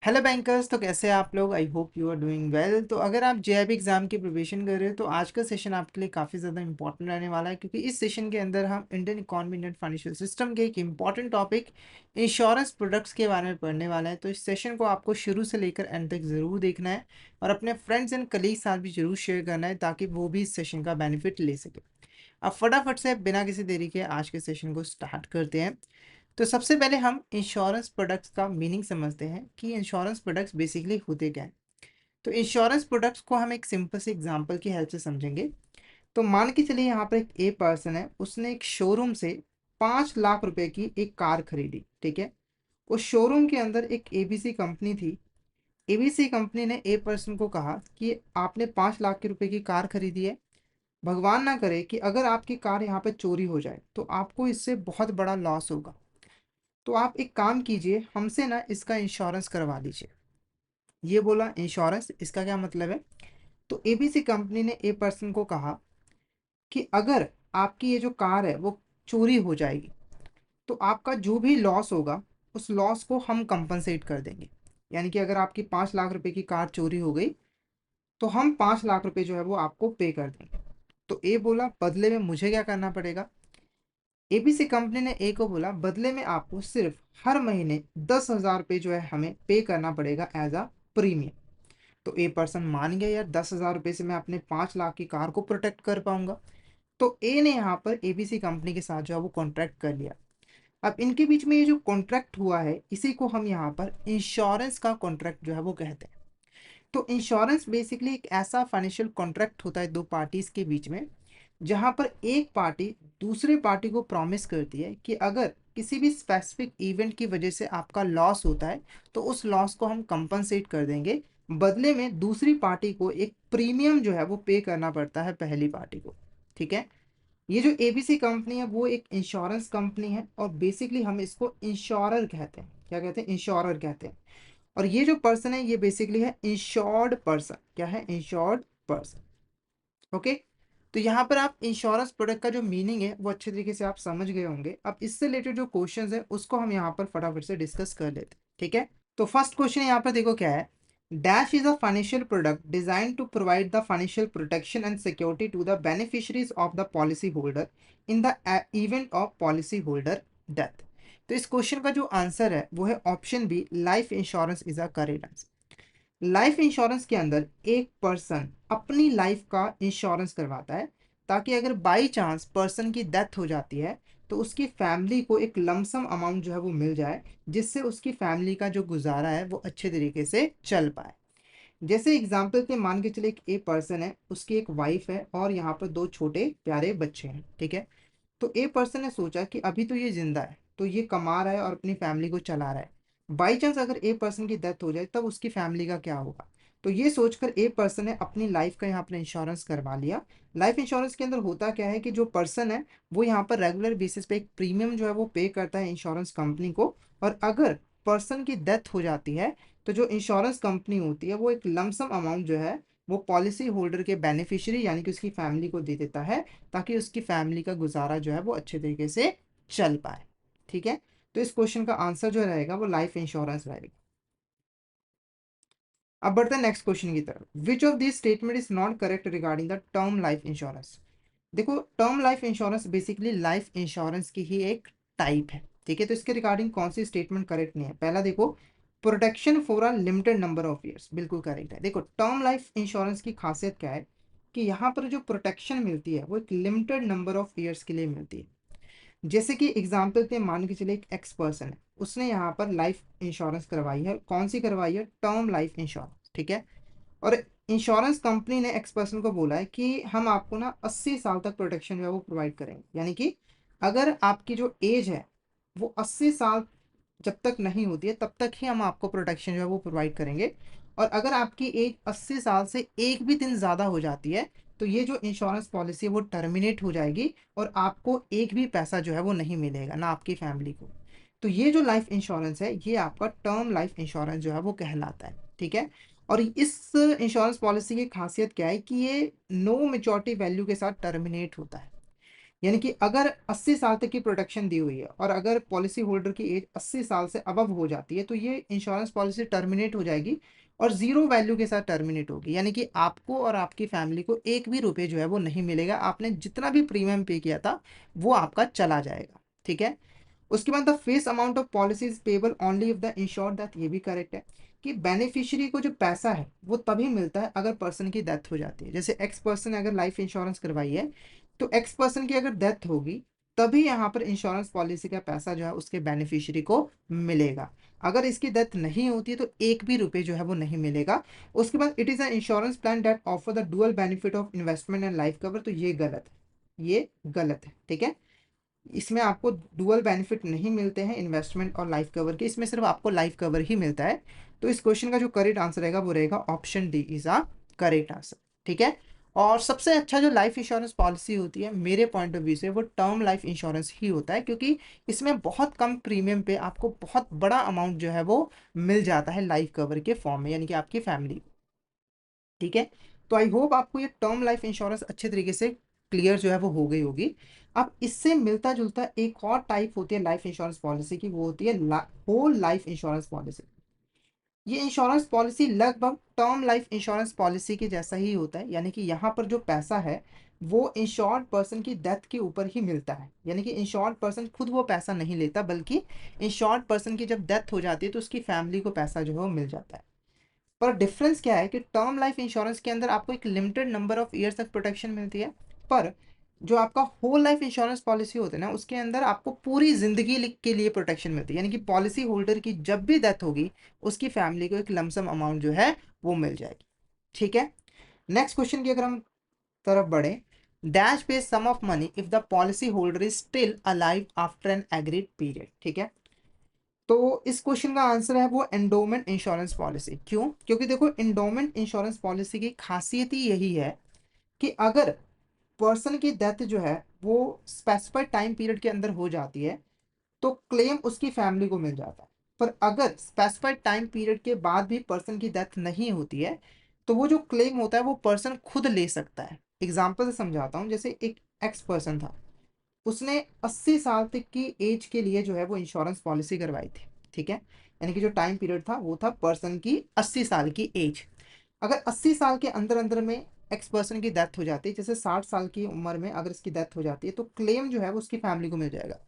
Hello bankers. तो कैसे हैं आप लोग? I hope you are doing well. तो अगर आप जेआईबी एग्जाम की प्रिपरेशन कर रहे हो तो आज का सेशन आपके लिए काफ़ी ज़्यादा इंपॉर्टेंट रहने वाला है, क्योंकि इस सेशन के अंदर हम Indian economy Indian financial system के एक इंपॉर्टेंट टॉपिक इंश्योरेंस प्रोडक्ट्स के बारे में पढ़ने वाला है। तो इस सेशन को आपको शुरू से लेकर एंड तक ज़रूर देखना है और अपने फ्रेंड्स एंड कलीग साथ भी ज़रूर शेयर करना है, ताकि वो भी इस सेशन का बेनिफिट ले सके। अब फटाफट से बिना किसी देरी के आज के सेशन को स्टार्ट करते हैं। तो सबसे पहले हम इंश्योरेंस प्रोडक्ट्स का मीनिंग समझते हैं कि इंश्योरेंस प्रोडक्ट्स बेसिकली होते क्या हैं। तो इंश्योरेंस प्रोडक्ट्स को हम एक सिंपल से एग्जांपल की हेल्प से समझेंगे। तो मान के चलिए यहाँ पर एक ए पर्सन है, उसने एक शोरूम से 5 लाख रुपए की एक कार खरीदी। ठीक है। उस शोरूम के अंदर एक एबीसी कंपनी थी। एबीसी कंपनी ने ए पर्सन को कहा कि आपने 5 लाख के रुपए की कार खरीदी है, भगवान ना करे कि अगर आपकी कार यहाँ पे चोरी हो जाए तो आपको इससे बहुत बड़ा लॉस होगा। तो आप एक काम कीजिए, हमसे ना इसका इंश्योरेंस करवा लीजिए। ये बोला इंश्योरेंस, इसका क्या मतलब है? तो एबीसी कंपनी ने ए पर्सन को कहा कि अगर आपकी ये जो कार है वो चोरी हो जाएगी तो आपका जो भी लॉस होगा उस लॉस को हम कंपनसेट कर देंगे। यानी कि अगर आपकी 5 लाख रुपए की कार चोरी हो गई तो हम 5 लाख रुपए जो है वो आपको पे कर देंगे। तो ए बोला बदले में मुझे क्या करना पड़ेगा? एबीसी कंपनी ने ए को बोला बदले में आपको सिर्फ हर महीने 10,000 रुपये जो है हमें पे करना पड़ेगा एज अ प्रीमियम। तो ए पर्सन मान गया, यार 10,000 रुपये से मैं अपने 5 लाख की कार को प्रोटेक्ट कर पाऊंगा। तो ए ने यहाँ पर एबीसी कंपनी के साथ जो है वो कॉन्ट्रैक्ट कर लिया। अब इनके बीच में ये जो कॉन्ट्रैक्ट हुआ है इसी को हम यहाँ पर इंश्योरेंस का कॉन्ट्रैक्ट जो है वो कहते हैं। तो इंश्योरेंस बेसिकली एक ऐसा फाइनेंशियल कॉन्ट्रैक्ट होता है दो पार्टीज के बीच में, जहां पर एक पार्टी दूसरे पार्टी को प्रॉमिस करती है कि अगर किसी भी स्पेसिफिक इवेंट की वजह से आपका लॉस होता है तो उस लॉस को हम कंपनसेट कर देंगे। बदले में दूसरी पार्टी को एक प्रीमियम जो है वो पे करना पड़ता है पहली पार्टी को। ठीक है। ये जो एबीसी कंपनी है वो एक इंश्योरेंस कंपनी है और बेसिकली हम इसको इंश्योरर कहते हैं। क्या कहते हैं? इंश्योरर कहते हैं। और ये जो पर्सन है ये बेसिकली है इंश्योर्ड पर्सन। क्या है? Insured person. ओके। तो यहाँ पर आप इंश्योरेंस प्रोडक्ट का जो मीनिंग है वो अच्छे तरीके से आप समझ गए होंगे। अब इससे रिलेटेड जो क्वेश्चंस है उसको हम यहाँ पर फटाफट से डिस्कस कर लेते हैं। ठीक है। तो फर्स्ट क्वेश्चन यहाँ पर देखो क्या है। Dash is a financial product design to provide the financial protection and security to the beneficiaries of the policy holder in the event of policy holder death. तो इस क्वेश्चन का जो आंसर है वो है option B, life insurance is a correct answer. Life insurance के अंदर एक पर्सन अपनी लाइफ का इंश्योरेंस करवाता है, ताकि अगर बाई चांस पर्सन की डेथ हो जाती है तो उसकी फैमिली को एक लमसम अमाउंट जो है वो मिल जाए, जिससे उसकी फैमिली का जो गुजारा है वो अच्छे तरीके से चल पाए। जैसे एग्जाम्पल के मान के चले, एक ए पर्सन है, उसकी एक वाइफ है और यहाँ पर दो छोटे प्यारे बच्चे हैं। ठीक है। तो ए पर्सन ने सोचा कि अभी तो ये जिंदा है तो ये कमा रहा है और अपनी फैमिली को चला रहा है। बाई चांस अगर ए पर्सन की डेथ हो जाए तब उसकी फैमिली का क्या होगा? तो ये सोचकर ए पर्सन ने अपनी लाइफ का यहाँ पर इंश्योरेंस करवा लिया। लाइफ इंश्योरेंस के अंदर होता क्या है कि जो पर्सन है वो यहाँ पर रेगुलर बेसिस पे एक प्रीमियम जो है वो पे करता है इंश्योरेंस कंपनी को। और अगर पर्सन की डेथ हो जाती है तो जो इंश्योरेंस कंपनी होती है वो एक लमसम अमाउंट जो है वो पॉलिसी होल्डर के बेनिफिशियरी यानी कि उसकी फैमिली को दे देता है, ताकि उसकी फैमिली का गुजारा जो है वो अच्छे तरीके से चल पाए। ठीक है। तो इस क्वेश्चन का आंसर जो रहेगा वो लाइफ इंश्योरेंस रहेगा। अब बढ़ते हैं नेक्स्ट क्वेश्चन की तरफ। Which of this statement is not correct regarding the term life insurance? देखो, term life insurance basically life insurance की ही एक टाइप है। ठीक है। तो इसके रिगार्डिंग कौन सी स्टेटमेंट करेक्ट नहीं है? पहला देखो, protection for a limited number of years, बिल्कुल करेक्ट है। देखो, टर्म लाइफ इंश्योरेंस की खासियत क्या है कि यहाँ पर जो प्रोटेक्शन मिलती है वो एक लिमिटेड नंबर ऑफ ईयर्स के लिए मिलती है। जैसे कि एग्जाम्पल पे मान के चले, एक एक्स पर्सन है, उसने यहाँ पर लाइफ इंश्योरेंस करवाई है। कौन सी करवाई है? Term life insurance. ठीक है। और इंश्योरेंस कंपनी ने एक्स पर्सन को बोला है कि हम आपको ना 80 साल तक प्रोटेक्शन जो है वो प्रोवाइड करेंगे। यानी कि अगर आपकी जो एज है वो 80 साल जब तक नहीं होती है तब तक ही हम आपको प्रोटेक्शन जो है वो प्रोवाइड करेंगे। और अगर आपकी एज 80 साल से एक भी दिन ज़्यादा हो जाती है तो ये जो इंश्योरेंस पॉलिसी है वो टर्मिनेट हो जाएगी और आपको एक भी पैसा जो है वो नहीं मिलेगा, ना आपकी फैमिली को। तो ये जो लाइफ इंश्योरेंस है ये आपका टर्म लाइफ इंश्योरेंस जो है वो कहलाता है। ठीक है। और इस इंश्योरेंस पॉलिसी की खासियत क्या है कि ये नो मेच्योरिटी वैल्यू के साथ टर्मिनेट होता है। यानी कि अगर 80 साल तक की प्रोटेक्शन दी हुई है और अगर पॉलिसी होल्डर की एज 80 साल से अबव हो जाती है तो ये इंश्योरेंस पॉलिसी टर्मिनेट हो जाएगी और जीरो वैल्यू के साथ टर्मिनेट होगी। यानी कि आपको और आपकी फैमिली को एक भी रुपए जो है वो नहीं मिलेगा, आपने जितना भी प्रीमियम पे किया था वो आपका चला जाएगा। ठीक है। उसके बाद the face amount of policy is payable only if the insured death, ये भी करेक्ट है कि बेनिफिशियरी को जो पैसा है वो तभी मिलता है अगर पर्सन की डेथ हो जाती है। जैसे एक्स पर्सन ने अगर लाइफ इंश्योरेंस करवाई है तो एक्स पर्सन की अगर डेथ होगी तभी यहाँ पर इंश्योरेंस पॉलिसी का पैसा जो है उसके बेनिफिशियरी को मिलेगा। अगर इसकी डेथ नहीं होती है तो एक भी रुपए जो है वो नहीं मिलेगा। उसके बाद it is a insurance plan that offer the dual benefit of investment and life cover, तो ये गलत है, ये गलत है। ठीक है। इसमें आपको डुअल बेनिफिट नहीं मिलते हैं इन्वेस्टमेंट और लाइफ कवर के, इसमें सिर्फ आपको लाइफ कवर ही मिलता है। तो इस क्वेश्चन का जो करेक्ट आंसर रहेगा वो रहेगा option D is a correct answer. ठीक है। और सबसे अच्छा जो लाइफ इंश्योरेंस पॉलिसी होती है मेरे पॉइंट ऑफ व्यू से वो टर्म लाइफ इंश्योरेंस ही होता है, क्योंकि इसमें बहुत कम प्रीमियम पे आपको बहुत बड़ा अमाउंट जो है वो मिल जाता है लाइफ कवर के फॉर्म में, यानी कि आपकी फैमिली। ठीक है। तो आई होप आपको ये टर्म लाइफ इंश्योरेंस अच्छे तरीके से क्लियर जो है वो हो गई होगी। अब इससे मिलता जुलता एक और टाइप होती है लाइफ इंश्योरेंस पॉलिसी की, वो होती है होल लाइफ इंश्योरेंस पॉलिसी। ये इंश्योरेंस पॉलिसी लगभग टर्म लाइफ इंश्योरेंस पॉलिसी के जैसा ही होता है, यानी कि यहाँ पर जो पैसा है वो इंश्योर्ड पर्सन की डेथ के ऊपर ही मिलता है। यानी कि इंश्योर्ड पर्सन खुद वो पैसा नहीं लेता, बल्कि इंश्योर्ड पर्सन की जब डेथ हो जाती है तो उसकी फैमिली को पैसा जो है वो मिल जाता है। पर डिफरेंस क्या है कि टर्म लाइफ इंश्योरेंस के अंदर आपको एक लिमिटेड नंबर ऑफ ईयर्स तक प्रोटेक्शन मिलती है, पर जो आपका होल लाइफ इंश्योरेंस पॉलिसी होता है ना उसके अंदर आपको पूरी जिंदगी के लिए प्रोटेक्शन मिलती है। यानी कि पॉलिसी होल्डर की जब भी डेथ होगी उसकी फैमिली को एक लमसम अमाउंट जो है वो मिल जाएगी। ठीक है। नेक्स्ट क्वेश्चन की अगर हम तरफ बढ़े, dash pay sum of money if the policy holder is still alive after an agreed period. ठीक है। तो इस क्वेश्चन का आंसर है वो एंडोमेंट इंश्योरेंस पॉलिसी। क्यों? क्योंकि देखो एंडोमेंट इंश्योरेंस पॉलिसी की खासियत ही यही है कि अगर पर्सन की डेथ जो है वो स्पेसिफाइड टाइम पीरियड के अंदर हो जाती है तो क्लेम उसकी फैमिली को मिल जाता है। पर अगर स्पेसिफाइड टाइम पीरियड के बाद भी पर्सन की डेथ नहीं होती है तो वो जो क्लेम होता है वो पर्सन खुद ले सकता है। एग्जाम्पल से समझाता हूँ, जैसे एक एक्स पर्सन था, उसने 80 साल तक की एज के लिए जो है वो इंश्योरेंस पॉलिसी करवाई थी। ठीक है। यानी कि जो टाइम पीरियड था वो था पर्सन की 80 साल की एज। अगर 80 साल के अंदर अंदर में एक्स पर्सन की डेथ हो जाती है, जैसे 60 साल की उम्र में अगर इसकी डेथ हो जाती है तो क्लेम जो है वो उसकी फैमिली को मिल जाएगा।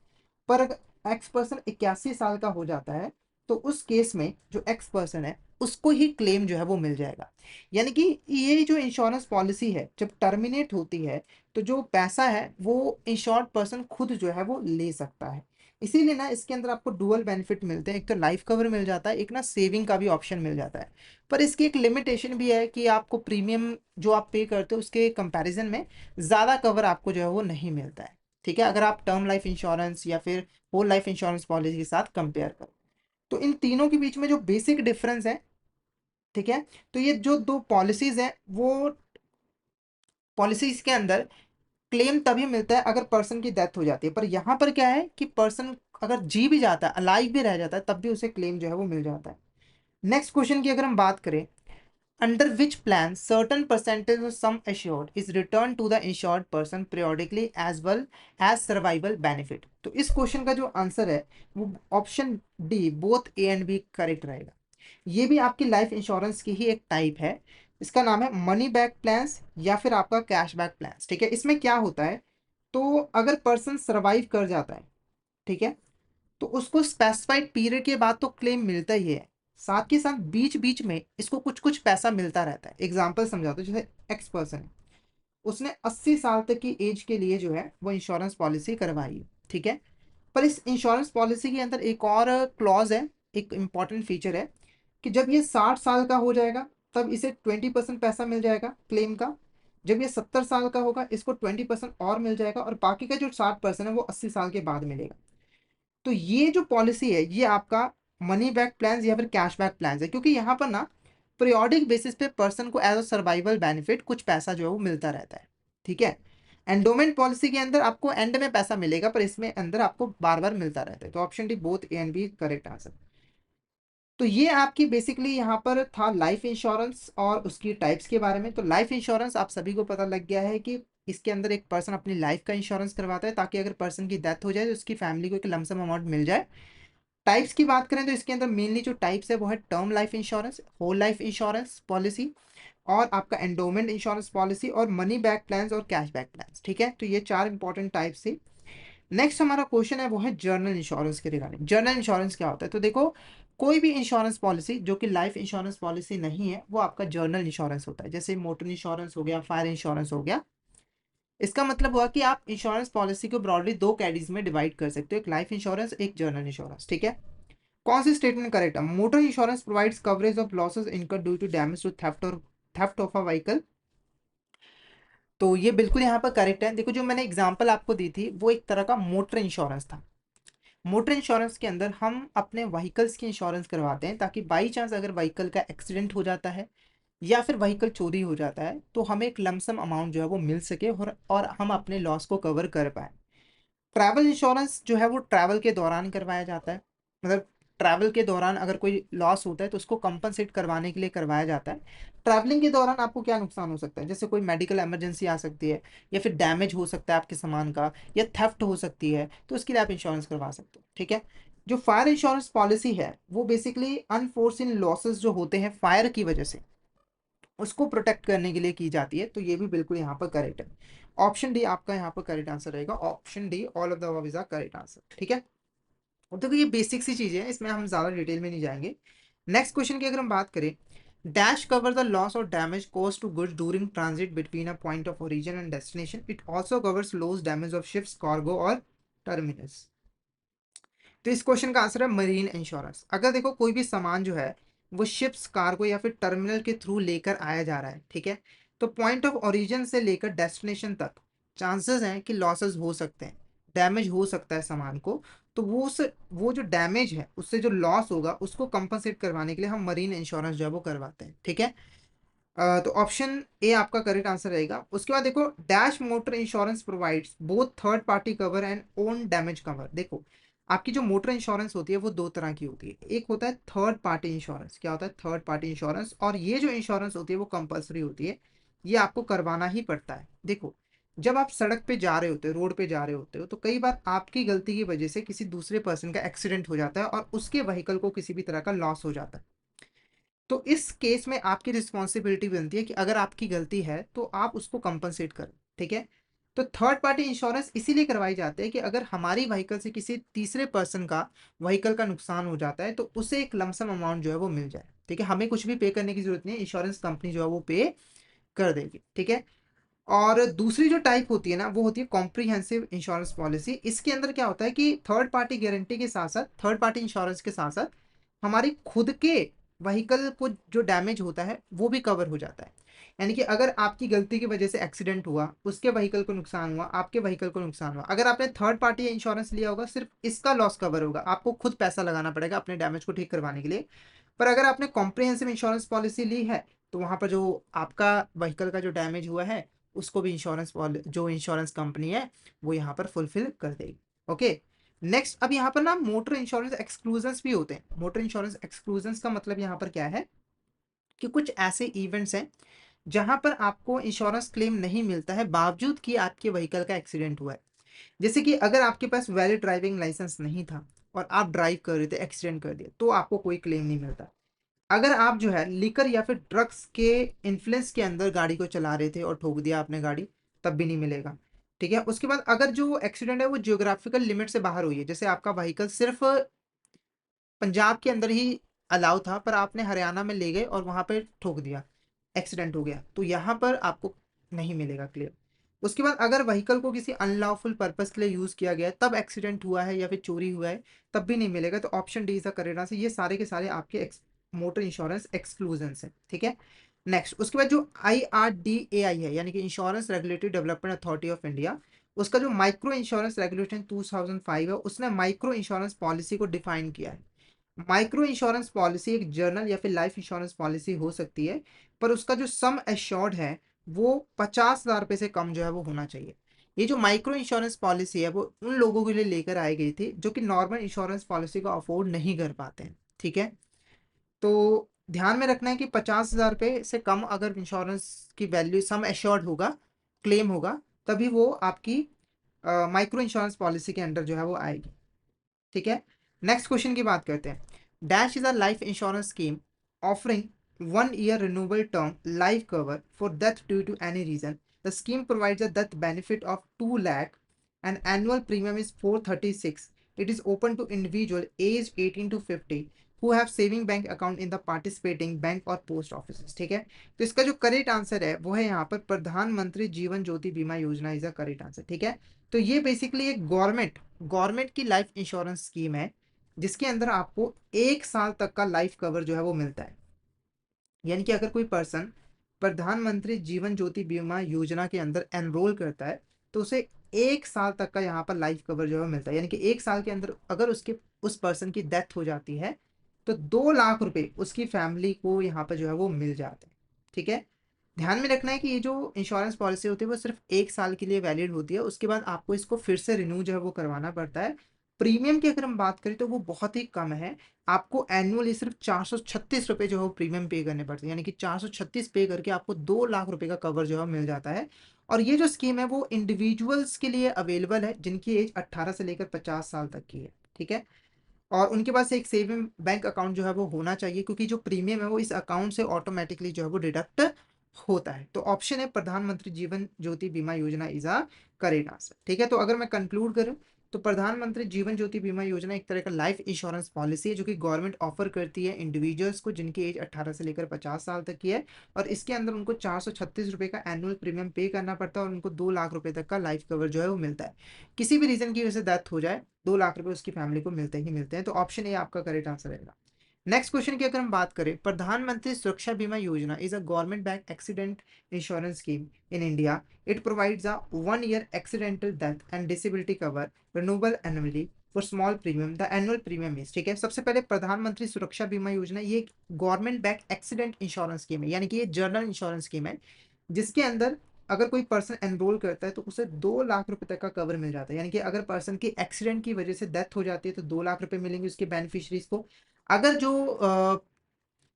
पर अगर एक्स पर्सन 81 साल का हो जाता है तो उस केस में जो एक्स पर्सन है उसको ही क्लेम जो है वो मिल जाएगा। यानी कि ये जो इंश्योरेंस पॉलिसी है जब टर्मिनेट होती है तो जो पैसा है वो इंश्योर्ड पर्सन खुद जो है वो ले सकता है। इसीलिए ना इसके अंदर आपको डुअल बेनिफिट मिलते हैं, एक तो लाइफ कवर मिल जाता है, एक ना सेविंग का भी ऑप्शन मिल जाता है। पर इसकी एक लिमिटेशन भी है कि आपको प्रीमियम जो आप पे करते हो उसके कंपैरिजन में ज़्यादा कवर आपको जो है वो नहीं मिलता है। ठीक है। अगर आप टर्म लाइफ इंश्योरेंस या फिर होल लाइफ इंश्योरेंस पॉलिसी के साथ कंपेयर करो तो इन तीनों के बीच में जो बेसिक डिफरेंस है, ठीक है, तो ये जो दो पॉलिसीज हैं वो पॉलिसीज के अंदर क्लेम तभी मिलता है अगर पर्सन की डेथ हो जाती है, पर यहाँ पर क्या है कि पर्सन अगर जी भी जाता है, अलाइव भी रह जाता है, तब भी उसे क्लेम जो है वो मिल जाता है। नेक्स्ट क्वेश्चन की अगर हम बात करें, under which plan certain percentage of sum assured is returned to the insured person periodically as well as survival benefit। तो इस क्वेश्चन का जो आंसर है वो option D both A and B correct रहेगा। ये भी आपकी लाइफ इंश्योरेंस की ही एक टाइप है। इसका नाम है मनी बैक प्लान्स या फिर आपका कैश बैक प्लान्स। ठीक है। इसमें क्या होता है, तो अगर पर्सन सर्वाइव कर जाता है, ठीक है, तो उसको स्पेसिफाइड पीरियड के बाद तो क्लेम मिलता ही है, साथ के साथ बीच बीच में इसको कुछ कुछ पैसा मिलता रहता है। एग्जाम्पल समझाता हूँ, जैसे एक्स पर्सन है, उसने 80 साल तक की एज के लिए जो है वो इंश्योरेंस पॉलिसी करवाई है। ठीक है। पर इस इंश्योरेंस पॉलिसी के अंदर एक और क्लॉज है, एक इंपॉर्टेंट फीचर है कि जब ये 60 साल का हो जाएगा तब इसे 20% पैसा मिल जाएगा क्लेम का। जब ये 70 साल का होगा इसको 20% और मिल जाएगा, और बाकी का जो 60% है वो 80 साल के बाद मिलेगा। तो ये जो पॉलिसी है ये आपका मनी बैक प्लान या फिर कैश बैक प्लान है, क्योंकि यहाँ पर ना पीरियोडिक बेसिस पे पर्सन को एज अ सर्वाइवल बेनिफिट कुछ पैसा जो है वो मिलता रहता है। ठीक है। एंडोमेंट पॉलिसी के अंदर आपको एंड में पैसा मिलेगा, पर इसमें अंदर आपको बार बार मिलता रहता है। तो option D both A and B correct answer. तो ये आपकी बेसिकली यहाँ पर था लाइफ इंश्योरेंस और उसकी टाइप्स के बारे में। तो लाइफ इंश्योरेंस आप सभी को पता लग गया है कि इसके अंदर एक पर्सन अपनी लाइफ का इंश्योरेंस करवाता है ताकि अगर पर्सन की डेथ हो जाए तो उसकी फैमिली को एक लमसम अमाउंट मिल जाए। टाइप्स की बात करें तो इसके अंदर मेनली जो टाइप्स है वो है term life insurance, whole life insurance policy, और आपका एंडोमेंट इंश्योरेंस पॉलिसी, और मनी बैक प्लान्स और कैश बैक प्लान्स। ठीक है, तो ये 4 इंपॉर्टेंट टाइप्स थी। नेक्स्ट हमारा क्वेश्चन है वो है जर्नल इंश्योरेंस के रिगार्डिंग। जर्नल इंश्योरेंस क्या होता है? तो देखो, कोई भी इंश्योरेंस पॉलिसी जो कि लाइफ इंश्योरेंस पॉलिसी नहीं है वो आपका जर्नल इंश्योरेंस होता है। जैसे मोटर इंश्योरेंस हो गया, फायर इंश्योरेंस हो गया। इसका मतलब हुआ कि आप इंश्योरेंस पॉलिसी को ब्रॉडली 2 कैटेगरीज में डिवाइड कर सकते हो, एक लाइफ इंश्योरेंस, एक जर्नल इंश्योरेंस। ठीक है, कौन सी स्टेटमेंट करेक्ट है? Motor insurance provides coverage of losses incurred due to damage to theft और थेफ्ट ऑफ अ व्हीकल। तो ये बिल्कुल यहाँ पर करेक्ट है। देखो, जो मैंने एग्जांपल आपको दी थी वो एक तरह का मोटर इंश्योरेंस था। मोटर इंश्योरेंस के अंदर हम अपने व्हीकल्स की इंश्योरेंस करवाते हैं ताकि बाई चांस अगर व्हीकल का एक्सीडेंट हो जाता है या फिर व्हीकल चोरी हो जाता है तो हमें एक लमसम अमाउंट जो है वो मिल सके और हम अपने लॉस को कवर कर पाए। ट्रैवल इंश्योरेंस जो है वो ट्रैवल के दौरान करवाया जाता है। मतलब ट्रैवल के दौरान अगर कोई लॉस होता है तो उसको कंपनसेट करवाने के लिए करवाया जाता है। ट्रैवलिंग के दौरान आपको क्या नुकसान हो सकता है? जैसे कोई मेडिकल इमरजेंसी आ सकती है, या फिर डैमेज हो सकता है आपके सामान का, या थेफ्ट हो सकती है, तो उसके लिए आप इंश्योरेंस करवा सकते हो। ठीक है, जो फायर इंश्योरेंस पॉलिसी है वो बेसिकली अनफोर्सिन लॉसेस जो होते हैं फायर की वजह से उसको प्रोटेक्ट करने के लिए की जाती है। तो ये भी बिल्कुल यहाँ पर करेक्ट है। ऑप्शन डी आपका यहाँ पर करेक्ट आंसर रहेगा। Option D, all of the above is the correct answer. ठीक है, और देखो ये बेसिक सी चीजें हैं, इसमें हम ज्यादा डिटेल में नहीं जाएंगे। नेक्स्ट क्वेश्चन की अगर हम बात करें, डैश कवर द लॉस और damage cause to goods during transit between a point of origin and destination. It also covers loss damage of ships, cargo और टर्मिनस। तो इस क्वेश्चन का आंसर है मरीन इंश्योरेंस। अगर देखो कोई भी सामान जो है वो शिप्स, कार्गो या फिर टर्मिनल के थ्रू लेकर आया जा रहा है, ठीक है, तो पॉइंट ऑफ ओरिजिन से लेकर डेस्टिनेशन तक चांसेस हैं कि लॉसेस हो सकते हैं, डैमेज हो सकता है सामान को। तो वो जो डैमेज है उससे जो लॉस होगा उसको कंपनसेट करवाने के लिए हम मरीन इंश्योरेंस जो है वो करवाते हैं। ठीक है, तो ऑप्शन ए आपका करेक्ट आंसर रहेगा। उसके बाद देखो, dash motor insurance provides both third party cover and own damage cover. देखो, आपकी जो मोटर इंश्योरेंस होती है वो 2 तरह की होती है। एक होता है थर्ड पार्टी इंश्योरेंस। क्या होता है? Third party insurance. और ये जो इंश्योरेंस होती है वो कंपलसरी होती है, ये आपको करवाना ही पड़ता है। देखो, जब आप सड़क पे जा रहे होते हो, रोड पे जा रहे होते हो, तो कई बार आपकी गलती की वजह से किसी दूसरे पर्सन का एक्सीडेंट हो जाता है और उसके व्हीकल को किसी भी तरह का लॉस हो जाता है। तो इस केस में आपकी रिस्पॉन्सिबिलिटी बनती है कि अगर आपकी गलती है तो आप उसको कंपनसेट करें। ठीक है, तो थर्ड पार्टी इंश्योरेंस इसीलिए करवाई जाती है कि अगर हमारी व्हीकल से किसी तीसरे पर्सन का व्हीकल का नुकसान हो जाता है तो उसे एक लमसम अमाउंट जो है वो मिल जाए। ठीक है, हमें कुछ भी पे करने की जरूरत नहीं है, इंश्योरेंस कंपनी जो है वो पे कर देगी। ठीक है, और दूसरी जो टाइप होती है ना वो होती है कॉम्प्रिहेंसिव इंश्योरेंस पॉलिसी। इसके अंदर क्या होता है कि थर्ड पार्टी गारंटी के साथ साथ, थर्ड पार्टी इंश्योरेंस के साथ साथ हमारी खुद के व्हीकल को जो डैमेज होता है वो भी कवर हो जाता है। यानी कि अगर आपकी गलती की वजह से एक्सीडेंट हुआ, उसके व्हीकल को नुकसान हुआ, आपके व्हीकल को नुकसान हुआ, अगर आपने थर्ड पार्टी इंश्योरेंस लिया होगा सिर्फ इसका लॉस कवर होगा, आपको खुद पैसा लगाना पड़ेगा अपने डैमेज को ठीक करवाने के लिए। पर अगर आपने कॉम्प्रिहेंसिव इंश्योरेंस पॉलिसी ली है तो वहां पर जो आपका व्हीकल का जो डैमेज हुआ है उसको भी जो इंश्योरेंस कंपनी है वो यहाँ पर फुलफिल कर देगी। ओके, नेक्स्ट, अब यहाँ पर ना मोटर इंश्योरेंस एक्सक्लूजन्स भी होते हैं। मोटर इंश्योरेंस एक्सक्लूजन्स का मतलब यहाँ पर क्या है कि कुछ ऐसे इवेंट्स हैं जहां पर आपको इंश्योरेंस क्लेम नहीं मिलता है बावजूद कि आपके व्हीकल का एक्सीडेंट हुआ है। जैसे कि अगर आपके पास वैलिड ड्राइविंग लाइसेंस नहीं था और आप ड्राइव कर रहे थे, एक्सीडेंट कर दिया, तो आपको कोई क्लेम नहीं मिलता। अगर आप जो है लिकर या फिर ड्रग्स के इन्फ्लुएंस के अंदर गाड़ी को चला रहे थे और ठोक दिया आपने गाड़ी, तब भी नहीं मिलेगा। ठीक है, उसके बाद अगर जो एक्सीडेंट है वो जियोग्राफिकल लिमिट से बाहर हुई है, जैसे आपका व्हीकल सिर्फ पंजाब के अंदर ही अलाउ था पर आपने हरियाणा में ले गए और वहां पर ठोक दिया, एक्सीडेंट हो गया, तो यहाँ पर आपको नहीं मिलेगा क्लियर। उसके बाद अगर व्हीकल को किसी अनलॉफुल पर्पस के लिए यूज किया गया है तब एक्सीडेंट हुआ है या फिर चोरी हुआ है, तब भी नहीं मिलेगा। तो option D is the correct answer. ये सारे के सारे आपके मोटर इंश्योरेंस एक्सक्लूजन है। ठीक है, नेक्स्ट, उसके बाद जो IRDAI है यानी कि insurance regulatory development authority of India, उसका जो माइक्रो इंश्योरेंस रेगुलेशन 2005 है उसने माइक्रो इंश्योरेंस पॉलिसी को डिफाइन किया है। माइक्रो इंश्योरेंस पॉलिसी एक जर्नल या फिर लाइफ इंश्योरेंस पॉलिसी हो सकती है, पर उसका जो सम एश्योर्ड है वो 50,000 रुपये से कम जो है वो होना चाहिए। ये जो माइक्रो इंश्योरेंस पॉलिसी है वो उन लोगों के लिए लेकर आई गई थी जो कि नॉर्मल इंश्योरेंस पॉलिसी को अफोर्ड नहीं कर पाते हैं। ठीक है, तो ध्यान में रखना है कि 50,000 रुपये से कम अगर इंश्योरेंस की वैल्यू सम एश्योर्ड होगा, क्लेम होगा, तभी वो आपकी माइक्रो इंश्योरेंस पॉलिसी के अंडर जो है वो आएगी। ठीक है, नेक्स्ट क्वेश्चन की बात करते हैं। Dash is a life insurance scheme offering 1 year renewable term life cover for death due to any reason. The scheme provides a death benefit of 2 lakh and annual premium is 436. It is open to individual aged 18 to 50 who have saving bank account in the participating bank or post offices. ठीक है, तो इसका जो correct answer है वो है यहाँ पर प्रधानमंत्री जीवन ज्योति बीमा योजना इज अ करेक्ट आंसर। ठीक है, तो ये बेसिकली एक गवर्नमेंट की लाइफ इंश्योरेंस स्कीम है जिसके अंदर आपको 1 साल तक का लाइफ कवर जो है वो मिलता है। यानी कि अगर कोई पर्सन प्रधानमंत्री जीवन ज्योति बीमा योजना के अंदर एनरोल करता है तो उसे 1 साल तक का यहाँ पर लाइफ कवर जो है मिलता है। यानी कि 1 साल के अंदर अगर उसके उस पर्सन की डेथ हो जाती है तो 2 लाख रुपए उसकी फैमिली को यहाँ पर जो है वो मिल जाते हैं। ठीक है, ध्यान में रखना है कि ये जो इंश्योरेंस पॉलिसी होती है वो सिर्फ 1 साल के लिए वैलिड होती है, उसके बाद आपको इसको फिर से रिन्यू जो है वो करवाना पड़ता है। प्रीमियम की अगर हम बात करें तो वो बहुत ही कम है, आपको एनुअली सिर्फ 436 रुपये जो है वो प्रीमियम पे करने पड़ते हैं। यानी कि 436 पे करके आपको 2 लाख रुपए का कवर जो है मिल जाता है। और ये जो स्कीम है वो इंडिविजुअल्स के लिए अवेलेबल है जिनकी एज 18 से लेकर 50 साल तक की है। ठीक है, और उनके पास एक सेविंग बैंक अकाउंट जो है वो होना चाहिए क्योंकि जो प्रीमियम है वो इस अकाउंट से ऑटोमेटिकली जो है वो डिडक्ट होता है। तो ऑप्शन है प्रधानमंत्री जीवन ज्योति बीमा योजना इज अ करेक्ट आंसर। ठीक है, तो अगर मैं कंक्लूड करूं तो प्रधानमंत्री जीवन ज्योति बीमा योजना एक तरह का लाइफ इंश्योरेंस पॉलिसी है जो कि गवर्नमेंट ऑफर करती है इंडिविजुअल्स को जिनकी एज 18 से लेकर 50 साल तक की है। और इसके अंदर उनको 436 रुपये का एनुअल प्रीमियम पे करना पड़ता है और उनको 2 लाख रुपए तक का लाइफ कवर जो है वो मिलता है। किसी भी रीजन की वजह से डेथ हो जाए 2 लाख रुपए उसकी फैमिली को मिलते ही मिलते हैं। तो ऑप्शन ए आपका करेक्ट आंसर रहेगा। नेक्स्ट क्वेश्चन की अगर हम बात करें, प्रधानमंत्री सुरक्षा बीमा योजना is a government back accident insurance scheme in India. It provides a 1 year accidental death and disability cover renewable annually for small premium. The annual premium is, ठीक है, सबसे पहले प्रधानमंत्री सुरक्षा बीमा योजना ये एक government back accident insurance scheme है, यानी कि ये जनरल इंश्योरेंस स्कीम है जिसके अंदर अगर कोई पर्सन एनरोल करता है तो उसे 2 लाख रुपए तक का कवर मिल जाता है। यानी कि अगर पर्सन की एक्सीडेंट की वजह से डेथ हो जाती है तो 2 लाख रुपए मिलेंगे उसके बेनिफिशरीज को। अगर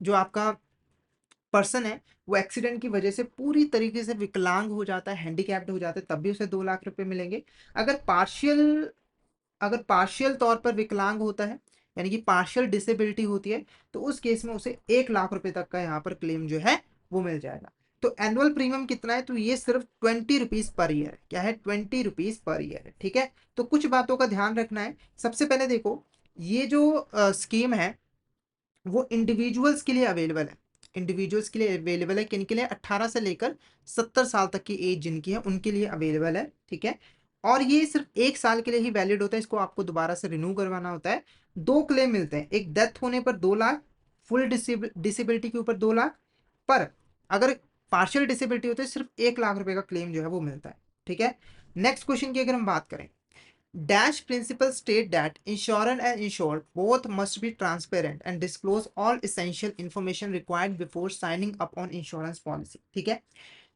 जो आपका पर्सन है वो एक्सीडेंट की वजह से पूरी तरीके से विकलांग हो जाता है, हैंडीकैप्ड हो जाता है, तब भी उसे 2 लाख रुपए मिलेंगे। अगर पार्शियल तौर पर विकलांग होता है यानी कि पार्शियल डिसेबिलिटी होती है तो उस केस में उसे 1 लाख रुपए तक का यहाँ पर क्लेम जो है वो मिल जाएगा। तो एनुअल प्रीमियम कितना है, तो ये सिर्फ 20 रुपीज पर ईयर है। क्या है, 20 रुपीज पर ईयर है। ठीक है, तो कुछ बातों का ध्यान रखना है। सबसे पहले देखो, ये जो स्कीम है वो इंडिविजुअल्स के लिए अवेलेबल है। इंडिविजुअल्स के लिए अवेलेबल है, किन के लिए, 18 से लेकर 70 साल तक की एज जिनकी है उनके लिए अवेलेबल है। ठीक है, और ये सिर्फ 1 साल के लिए ही वैलिड होता है, इसको आपको दोबारा से रिन्यू करवाना होता है। 2 क्लेम मिलते हैं, एक डेथ होने पर 2 लाख, फुल डिसेबिलिटी के ऊपर 2 लाख, पर अगर पार्शियल डिसेबिलिटी होती है सिर्फ 1 लाख रुपए का क्लेम जो है वो मिलता है। ठीक है, नेक्स्ट क्वेश्चन की अगर हम बात करें, Dash principles state that insurer and insured both must be transparent and disclose all essential information required before signing up on insurance policy. ठीक है,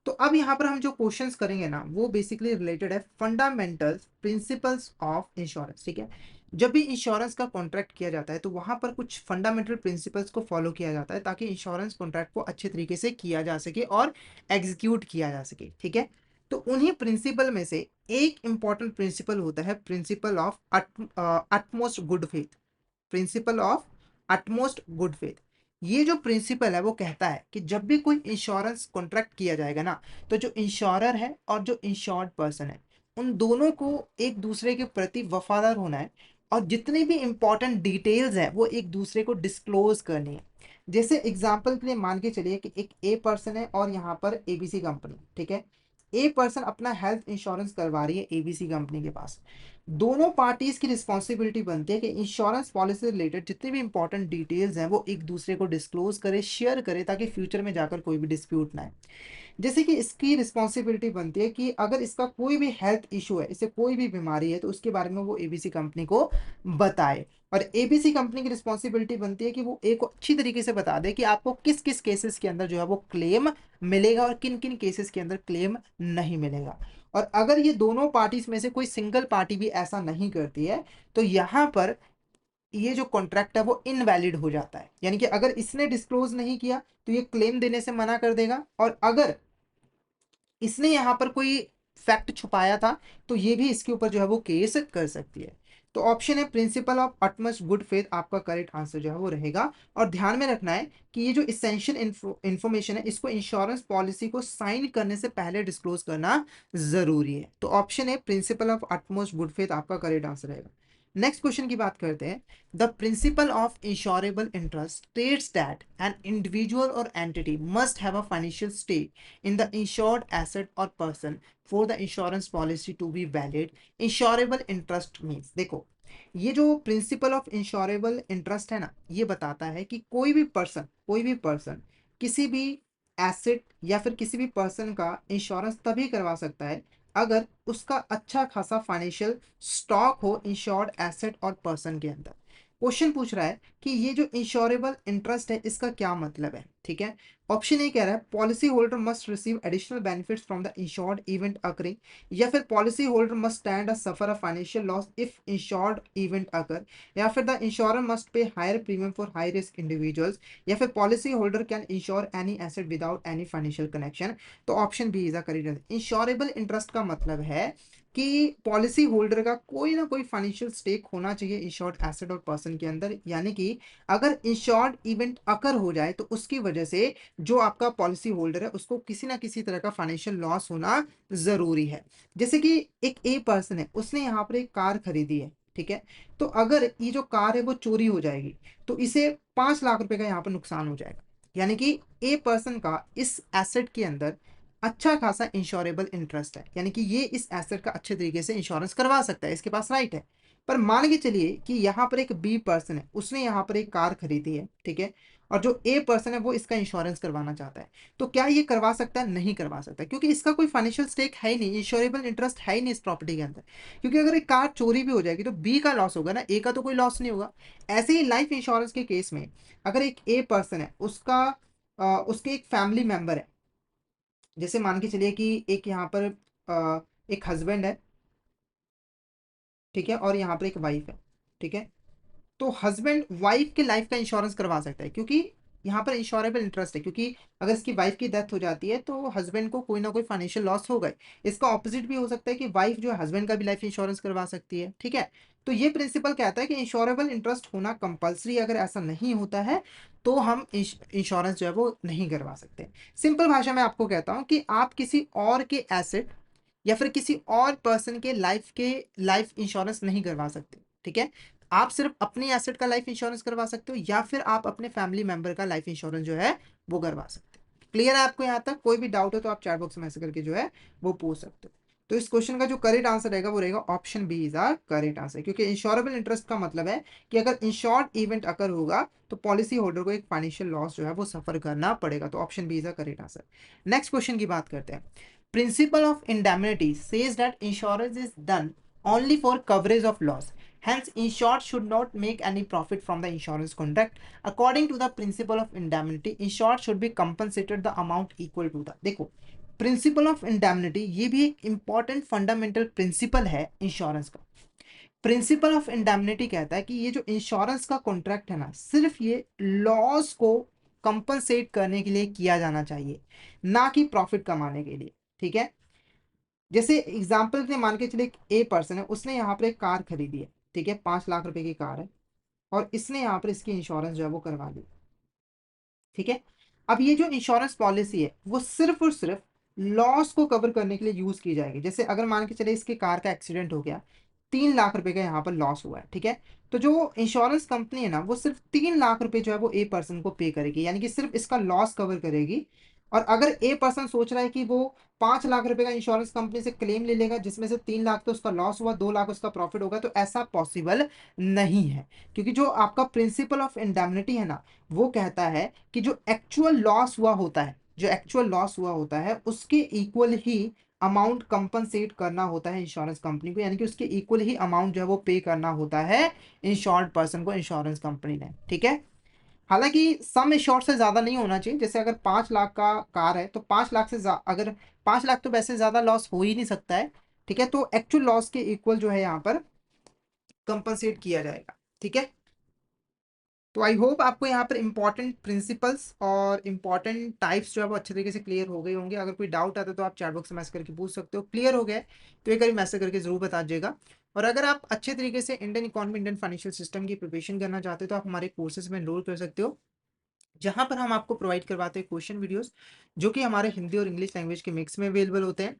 तो अब यहाँ पर हम जो क्वेश्चंस करेंगे ना वो बेसिकली रिलेटेड है फंडामेंटल्स प्रिंसिपल्स ऑफ इंश्योरेंस। ठीक है, जब भी इंश्योरेंस का कॉन्ट्रैक्ट किया जाता है तो वहां पर कुछ फंडामेंटल प्रिंसिपल्स को फॉलो किया जाता है ताकि इंश्योरेंस कॉन्ट्रैक्ट को अच्छे तरीके से किया जा सके और एग्जीक्यूट किया जा सके। ठीक है, तो उन्हीं प्रिंसिपल में से एक इंपॉर्टेंट प्रिंसिपल होता है principle of utmost good faith. Principal of utmost good faith, ये जो प्रिंसिपल है वो कहता है कि जब भी कोई इंश्योरेंस कॉन्ट्रैक्ट किया जाएगा ना तो जो इंश्योरर है और जो इंश्योर्ड पर्सन है उन दोनों को एक दूसरे के प्रति वफादार होना है और जितनी भी इंपॉर्टेंट डिटेल्स हैं वो एक दूसरे को डिस्क्लोज करनी है। जैसे एग्जांपल के लिए मान के चलिए कि एक ए पर्सन है और यहाँ पर एबीसी कंपनी। ठीक है, ए पर्सन अपना हेल्थ इंश्योरेंस करवा रही है एबीसी कंपनी के पास। दोनों पार्टीज की रिस्पॉन्सिबिलिटी बनती है कि इंश्योरेंस पॉलिसी से रिलेटेड जितनी भी इंपॉर्टेंट डिटेल्स हैं वो एक दूसरे को डिस्क्लोज करे, शेयर करे ताकि फ्यूचर में जाकर कोई भी डिस्प्यूट ना आए। जैसे कि इसकी रिस्पॉन्सिबिलिटी बनती है कि अगर इसका कोई भी हेल्थ इशू है, इसे कोई भी बीमारी है तो उसके बारे में वो एबीसी कंपनी को बताए। और एबीसी कंपनी की रिस्पॉन्सिबिलिटी बनती है कि वो एक अच्छी तरीके से बता दे कि आपको किस किस केसेस के अंदर जो है वो क्लेम मिलेगा और किन किन केसेस के अंदर क्लेम नहीं मिलेगा। और अगर ये दोनों पार्टीज में से कोई सिंगल पार्टी भी ऐसा नहीं करती है तो यहाँ पर ये जो कॉन्ट्रैक्ट है वो इनवैलिड हो जाता है। यानी कि अगर इसने डिस्क्लोज नहीं किया तो ये क्लेम देने से मना कर देगा, और अगर इसने यहाँ पर कोई फैक्ट छुपाया था, तो ये भी इसके ऊपर जो है वो केस कर सकती है। तो ऑप्शन है principle of utmost good faith आपका करेक्ट आंसर जो है वो रहेगा। और ध्यान में रखना है कि ये जो इसेंशियल इंफॉर्मेशन है इसको इंश्योरेंस पॉलिसी को साइन करने से पहले डिस्क्लोज करना जरूरी है। तो ऑप्शन है principle of utmost good faith आपका करेक्ट आंसर रहेगा। नेक्स्ट क्वेश्चन की बात करते हैं। The principle of insurable interest states that an individual और entity must have a financial stake in the insured asset or person for the insurance policy to be valid. Insurable interest means, देखो ये जो principal of insurable interest है ना, ये बताता है कि कोई भी पर्सन किसी भी एसेट या फिर किसी भी पर्सन का इंश्योरेंस तभी करवा सकता है अगर उसका अच्छा खासा फाइनेंशियल स्टॉक हो इंश्योर्ड एसेट और पर्सन के अंदर। क्वेश्चन पूछ रहा है कि ये जो इंश्योरेबल इंटरेस्ट है इसका क्या मतलब है, ठीक है। ऑप्शन ए कह रहा है policy holder must receive additional benefits from the insured event occurring, या फिर policy holder must stand a suffer a financial loss if insured event occur, या फिर the insurer must pay higher premium for high risk individuals, या फिर policy holder can insure any asset without any financial connection. तो option B is a correct. Insurable interest का मतलब है कि policy holder का कोई ना कोई फाइनेंशियल स्टेक होना चाहिए इंश्योर्ड एसेट और पर्सन के अंदर, यानी कि अगर इंश्योर्ड इवेंट अकर हो जाए तो उसकी वजह से जो आपका पॉलिसी होल्डर है उसको किसी ना किसी तरह का फाइनेंशियल लॉस होना जरूरी है। जैसे कि एक ए पर्सन है, उसने यहाँ पर एक कार खरीदी है, ठीक है। तो अगर ये जो कार है वो चोरी हो जाएगी तो इसे 5 लाख रुपए का यहाँ पर नुकसान हो जाएगा। यानी कि ए पर्सन का इस एसेट के अंदर अच्छा खासा इंश्योरेबल इंटरेस्ट है, यानी कि ये इस एसेट का अच्छे तरीके से इंश्योरेंस करवा सकता है, इसके पास राइट है। पर मान के चलिए कि यहाँ पर एक बी पर्सन है, उसने यहाँ पर एक कार खरीदी है, ठीक है। और जो ए पर्सन है वो इसका इंश्योरेंस करवाना चाहता है, तो क्या ये करवा सकता है? नहीं करवा सकता, क्योंकि इसका कोई फाइनेंशियल स्टेक है ही नहीं, इंश्योरेबल इंटरेस्ट है ही नहीं इस प्रॉपर्टी के अंदर। क्योंकि अगर एक कार चोरी भी हो जाएगी तो बी का लॉस होगा ना, ए का तो कोई लॉस नहीं होगा। ऐसे ही लाइफ इंश्योरेंस के केस में अगर एक ए पर्सन है, उसका उसके एक फैमिली मेंबर है, जैसे मान के चलिए कि एक यहाँ पर एक हस्बैंड है, ठीक है, और यहाँ पर एक वाइफ है, ठीक है। तो हस्बैंड वाइफ के लाइफ का इंश्योरेंस करवा सकता है, क्योंकि यहाँ पर इंश्योरेबल इंटरेस्ट है, क्योंकि अगर इसकी वाइफ की डेथ हो जाती है तो हस्बैंड को कोई ना कोई फाइनेंशियल लॉस होगा। इसका ऑपोजिट भी हो सकता है कि वाइफ जो है हस्बैंड का भी लाइफ इंश्योरेंस करवा सकती है, ठीक है। तो ये प्रिंसिपल कहता है कि इंश्योरेबल इंटरेस्ट होना कंपलसरी, अगर ऐसा नहीं होता है तो हम इंश्योरेंस जो है वो नहीं करवा सकते। सिंपल भाषा में आपको कहता हूँ कि आप किसी और के एसेट या फिर किसी और पर्सन के लाइफ इंश्योरेंस नहीं करवा सकते, ठीक है। आप सिर्फ अपने एसेट का लाइफ इंश्योरेंस करवा सकते हो, या फिर आप अपने फैमिली मेंबर का लाइफ इंश्योरेंस जो है वो करवा सकते हो। क्लियर है आपको? यहाँ तक कोई भी डाउट हो तो आप चैट बॉक्स में मैसेज करके जो है वो पूछ सकते हो। तो इस क्वेश्चन का जो करेक्ट आंसर रहेगा वो रहेगा option B is are correct answer, क्योंकि इंश्योरेबल इंटरेस्ट का मतलब है कि अगर इंश्योर्ड इवेंट अकर होगा तो पॉलिसी होल्डर को एक फाइनेंशियल लॉस जो है वो सफर करना पड़ेगा। तो option B is a correct answer. Next question की बात करते हैं। Principle of indemnity says that insurance is done only for coverage of loss. Hence, insured should not make any profit from the insurance contract. According to the principle of indemnity, insured should be compensated the amount equal to the। देखो, principle of indemnity ये भी एक important fundamental principle है insurance का। Principle of indemnity कहता है कि ये जो इंश्योरेंस का कॉन्ट्रैक्ट है ना, सिर्फ ये लॉस को कंपनसेट करने के लिए किया जाना चाहिए, ना कि प्रॉफिट कमाने के लिए, ठीक है। जैसे एग्जाम्पल के मान के चले ए पर्सन है, उसने यहाँ पर एक कार खरीदी है, ठीक है, 5 लाख रुपए की कार है, और इसने यहाँ पर इसकी इंश्योरेंस जो है वो करवा ली, ठीक है। अब ये जो इंश्योरेंस पॉलिसी है वो सिर्फ और सिर्फ लॉस को कवर करने के लिए यूज की जाएगी। जैसे अगर मान के चले इसके कार का एक्सीडेंट हो गया, 3 लाख रुपए का यहाँ पर लॉस हुआ है, ठीक है। तो जो इंश्योरेंस कंपनी है ना वो सिर्फ 3 लाख रुपए जो है वो ए पर्सन को पे करेगी, यानी कि सिर्फ इसका लॉस कवर करेगी। और अगर ए पर्सन सोच रहा है कि वो 5 लाख रुपए का इंश्योरेंस कंपनी से क्लेम ले लेगा, जिसमें से 3 लाख तो उसका लॉस हुआ, 2 लाख उसका प्रॉफिट होगा, तो ऐसा पॉसिबल नहीं है। क्योंकि जो आपका प्रिंसिपल ऑफ इंडेमनिटी है ना, वो कहता है कि जो एक्चुअल लॉस हुआ होता है, जो एक्चुअल लॉस हुआ होता है उसके इक्वल ही अमाउंट कंपनसेट करना होता है इंश्योरेंस कंपनी को, यानी कि उसके इक्वल ही अमाउंट जो है वो पे करना होता है इंश्योर्ड पर्सन को इंश्योरेंस कंपनी ने, ठीक है। हालांकि सम इंश्योर्ड से ज्यादा नहीं होना चाहिए। जैसे अगर 5 लाख का कार है तो 5 लाख से अगर 5 लाख तो वैसे ज्यादा लॉस हो ही नहीं सकता है, ठीक है। तो एक्चुअल लॉस के इक्वल जो है यहाँ पर कंपनसेट किया जाएगा, ठीक है। तो आई होप आपको यहाँ पर इंपॉर्टेंट प्रिंसिपल्स और इंपॉर्टेंट टाइप्स जो है वो अच्छे तरीके से क्लियर हो गए होंगे। अगर कोई डाउट आता है तो आप चैट बॉक्स में मैसेज करके पूछ सकते हो। क्लियर हो गया है तो एक बार मैसेज करके जरूर बता दीजिएगा। और अगर आप अच्छे तरीके से Indian economy, Indian financial system की प्रिपरेशन करना चाहते हो तो आप हमारे कोर्सेज में एनरोल कर सकते हो, जहां पर हम आपको प्रोवाइड करवाते हैं क्वेश्चन वीडियोस जो कि हमारे हिंदी और इंग्लिश लैंग्वेज के मिक्स में अवेलेबल होते हैं।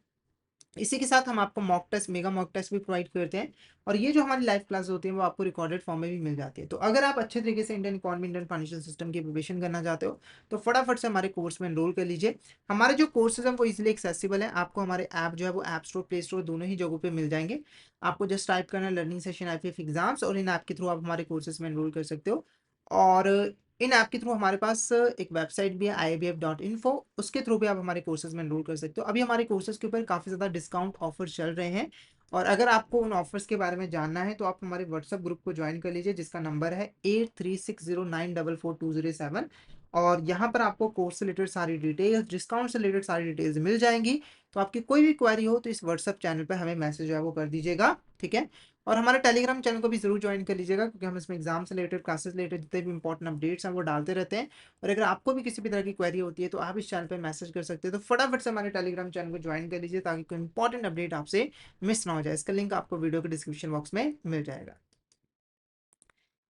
इसी के साथ हम आपको mock test, mega mock test भी प्रोवाइड करते हैं, और ये जो हमारी लाइव क्लास होती है वो आपको रिकॉर्डेड फॉर्म में भी मिल जाती है। तो अगर आप अच्छे तरीके से Indian economy, Indian financial system की प्रिपरेशन करना चाहते हो तो फटाफट से हमारे कोर्स में एनरोल कर लीजिए। हमारे जो कोर्सेज हैं वो इजीली एक्सेसिबल है, आपको हमारे ऐप जो है वो ऐप स्टोर, प्ले स्टोर दोनों ही जगहों पे मिल जाएंगे। आपको जस्ट टाइप करना है लर्निंग सेशन आईपीएफ एग्जाम्स, और इन ऐप के थ्रू आप हमारे कोर्सेज में एनरोल कर सकते हो। और इन ऐप के थ्रू हमारे पास एक वेबसाइट भी है iabf.info, उसके थ्रू भी आप हमारे कोर्सेज में एनरोल कर सकते हो। अभी हमारे कोर्सेज के ऊपर काफ़ी ज़्यादा डिस्काउंट ऑफर चल रहे हैं, और अगर आपको उन ऑफर्स के बारे में जानना है तो आप हमारे व्हाट्सएप ग्रुप को ज्वाइन कर लीजिए, जिसका नंबर है 8360944207। और यहाँ पर आपको कोर्स से रिलेटेड सारी डिटेल्स, डिस्काउंट से रिलेटेड सारी डिटेल्स मिल जाएंगी। तो आपकी कोई भी क्वेरी हो तो इस व्हाट्सएप चैनल पर हमें मैसेज जो है वो कर दीजिएगा, ठीक है। और हमारे टेलीग्राम चैनल को भी जरूर ज्वाइन कर लीजिएगा, क्योंकि हम इसमें एग्जाम से रिलेटेड, क्लासेस रिलेटेड जितने भी इंपॉर्टेंट अपडेट्स हैं वो डालते रहते हैं। और अगर आपको भी किसी भी तरह की क्वेरी होती है तो आप इस चैनल पे मैसेज कर सकते हैं। तो फटाफट से हमारे टेलीग्राम चैनल को ज्वाइन कर लीजिए, ताकि कोई इंपॉर्टेंट अपडेट आपसे मिस ना हो जाए। इसका लिंक आपको वीडियो के डिस्क्रिप्शन बॉक्स में मिल जाएगा।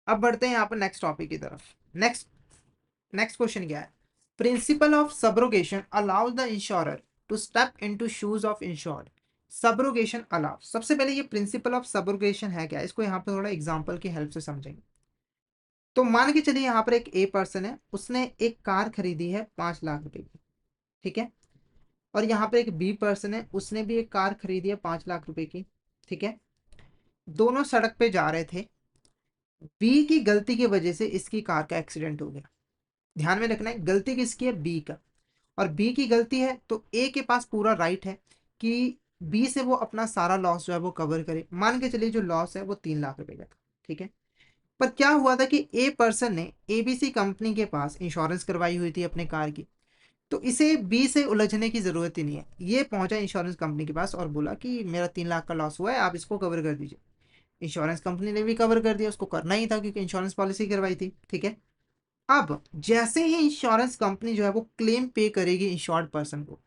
अब बढ़ते हैं यहाँ पर नेक्स्ट टॉपिक की तरफ। नेक्स्ट नेक्स्ट क्वेश्चन क्या है? Principle of subrogation allows the insurer to step into shoes of insured. Subrogation allow, सबसे पहले ये प्रिंसिपल ऑफ सब्रोगेशन है क्या, इसको यहाँ पे थोड़ा एग्जांपल की हेल्प से समझेंगे। तो मान के चलिए यहाँ पर एक ए पर्सन है, उसने एक कार खरीदी है 5 लाख रुपए की, ठीक है। और यहाँ पे एक बी पर्सन है, उसने भी एक कार खरीदी है 5 लाख रुपए की, ठीक है। दोनों सड़क पे जा रहे थे, बी की गलती की वजह से इसकी कार का एक्सीडेंट हो गया। ध्यान में रखना है, गलती किसकी है? बी का। और बी की गलती है तो ए के पास पूरा राइट है कि बी से वो अपना सारा लॉस जो है वो कवर करे। मान के चलिए जो लॉस है वो 3 लाख रुपए का था, ठीक है। पर क्या हुआ था कि ए पर्सन ने एबीसी कंपनी के पास इंश्योरेंस करवाई हुई थी अपने कार की, तो इसे बी से उलझने की जरूरत ही नहीं है। ये पहुंचा इंश्योरेंस कंपनी के पास और बोला कि मेरा 3 लाख का लॉस हुआ है, आप इसको कवर कर दीजिए। इंश्योरेंस कंपनी ने भी कवर कर दिया, उसको करना ही था क्योंकि इंश्योरेंस पॉलिसी करवाई थी, ठीक है। अब जैसे ही इंश्योरेंस कंपनी जो है वो क्लेम पे करेगी इंश्योर्ड पर्सन को,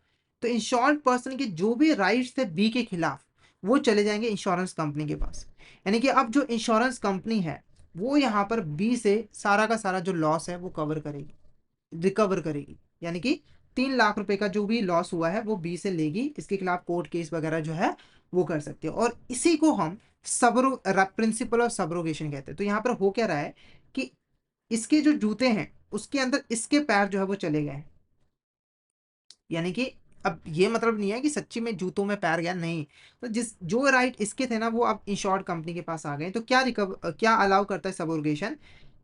तो इंश्योर्ड पर्सन के जो भी राइट्स थे बी के खिलाफ वो चले जाएंगे इंश्योरेंस कंपनी के पास। यानी कि अब जो इंश्योरेंस कंपनी है वो यहाँ पर बी से सारा का सारा जो लॉस है वो कवर करेगी, रिकवर करेगी। यानी कि 3 लाख रुपए का जो भी लॉस हुआ है वो बी से लेगी, इसके खिलाफ कोर्ट केस वगैरह जो है वो कर सकती है। और इसी को हम सबरो प्रिंसिपल ऑफ सबरोगेशन कहते हैं। तो यहाँ पर हो क्या रहा है कि इसके जो जूते हैं उसके अंदर इसके पैर जो है वो चले गए हैं। यानी कि अब ये मतलब नहीं है कि सच्ची में जूतों में पैर गया, नहीं। तो जिस जो राइट इसके थे ना वो अब इंश्योर्ड कंपनी के पास आ गए। तो क्या अलाउ करता है सबोर्गेशन?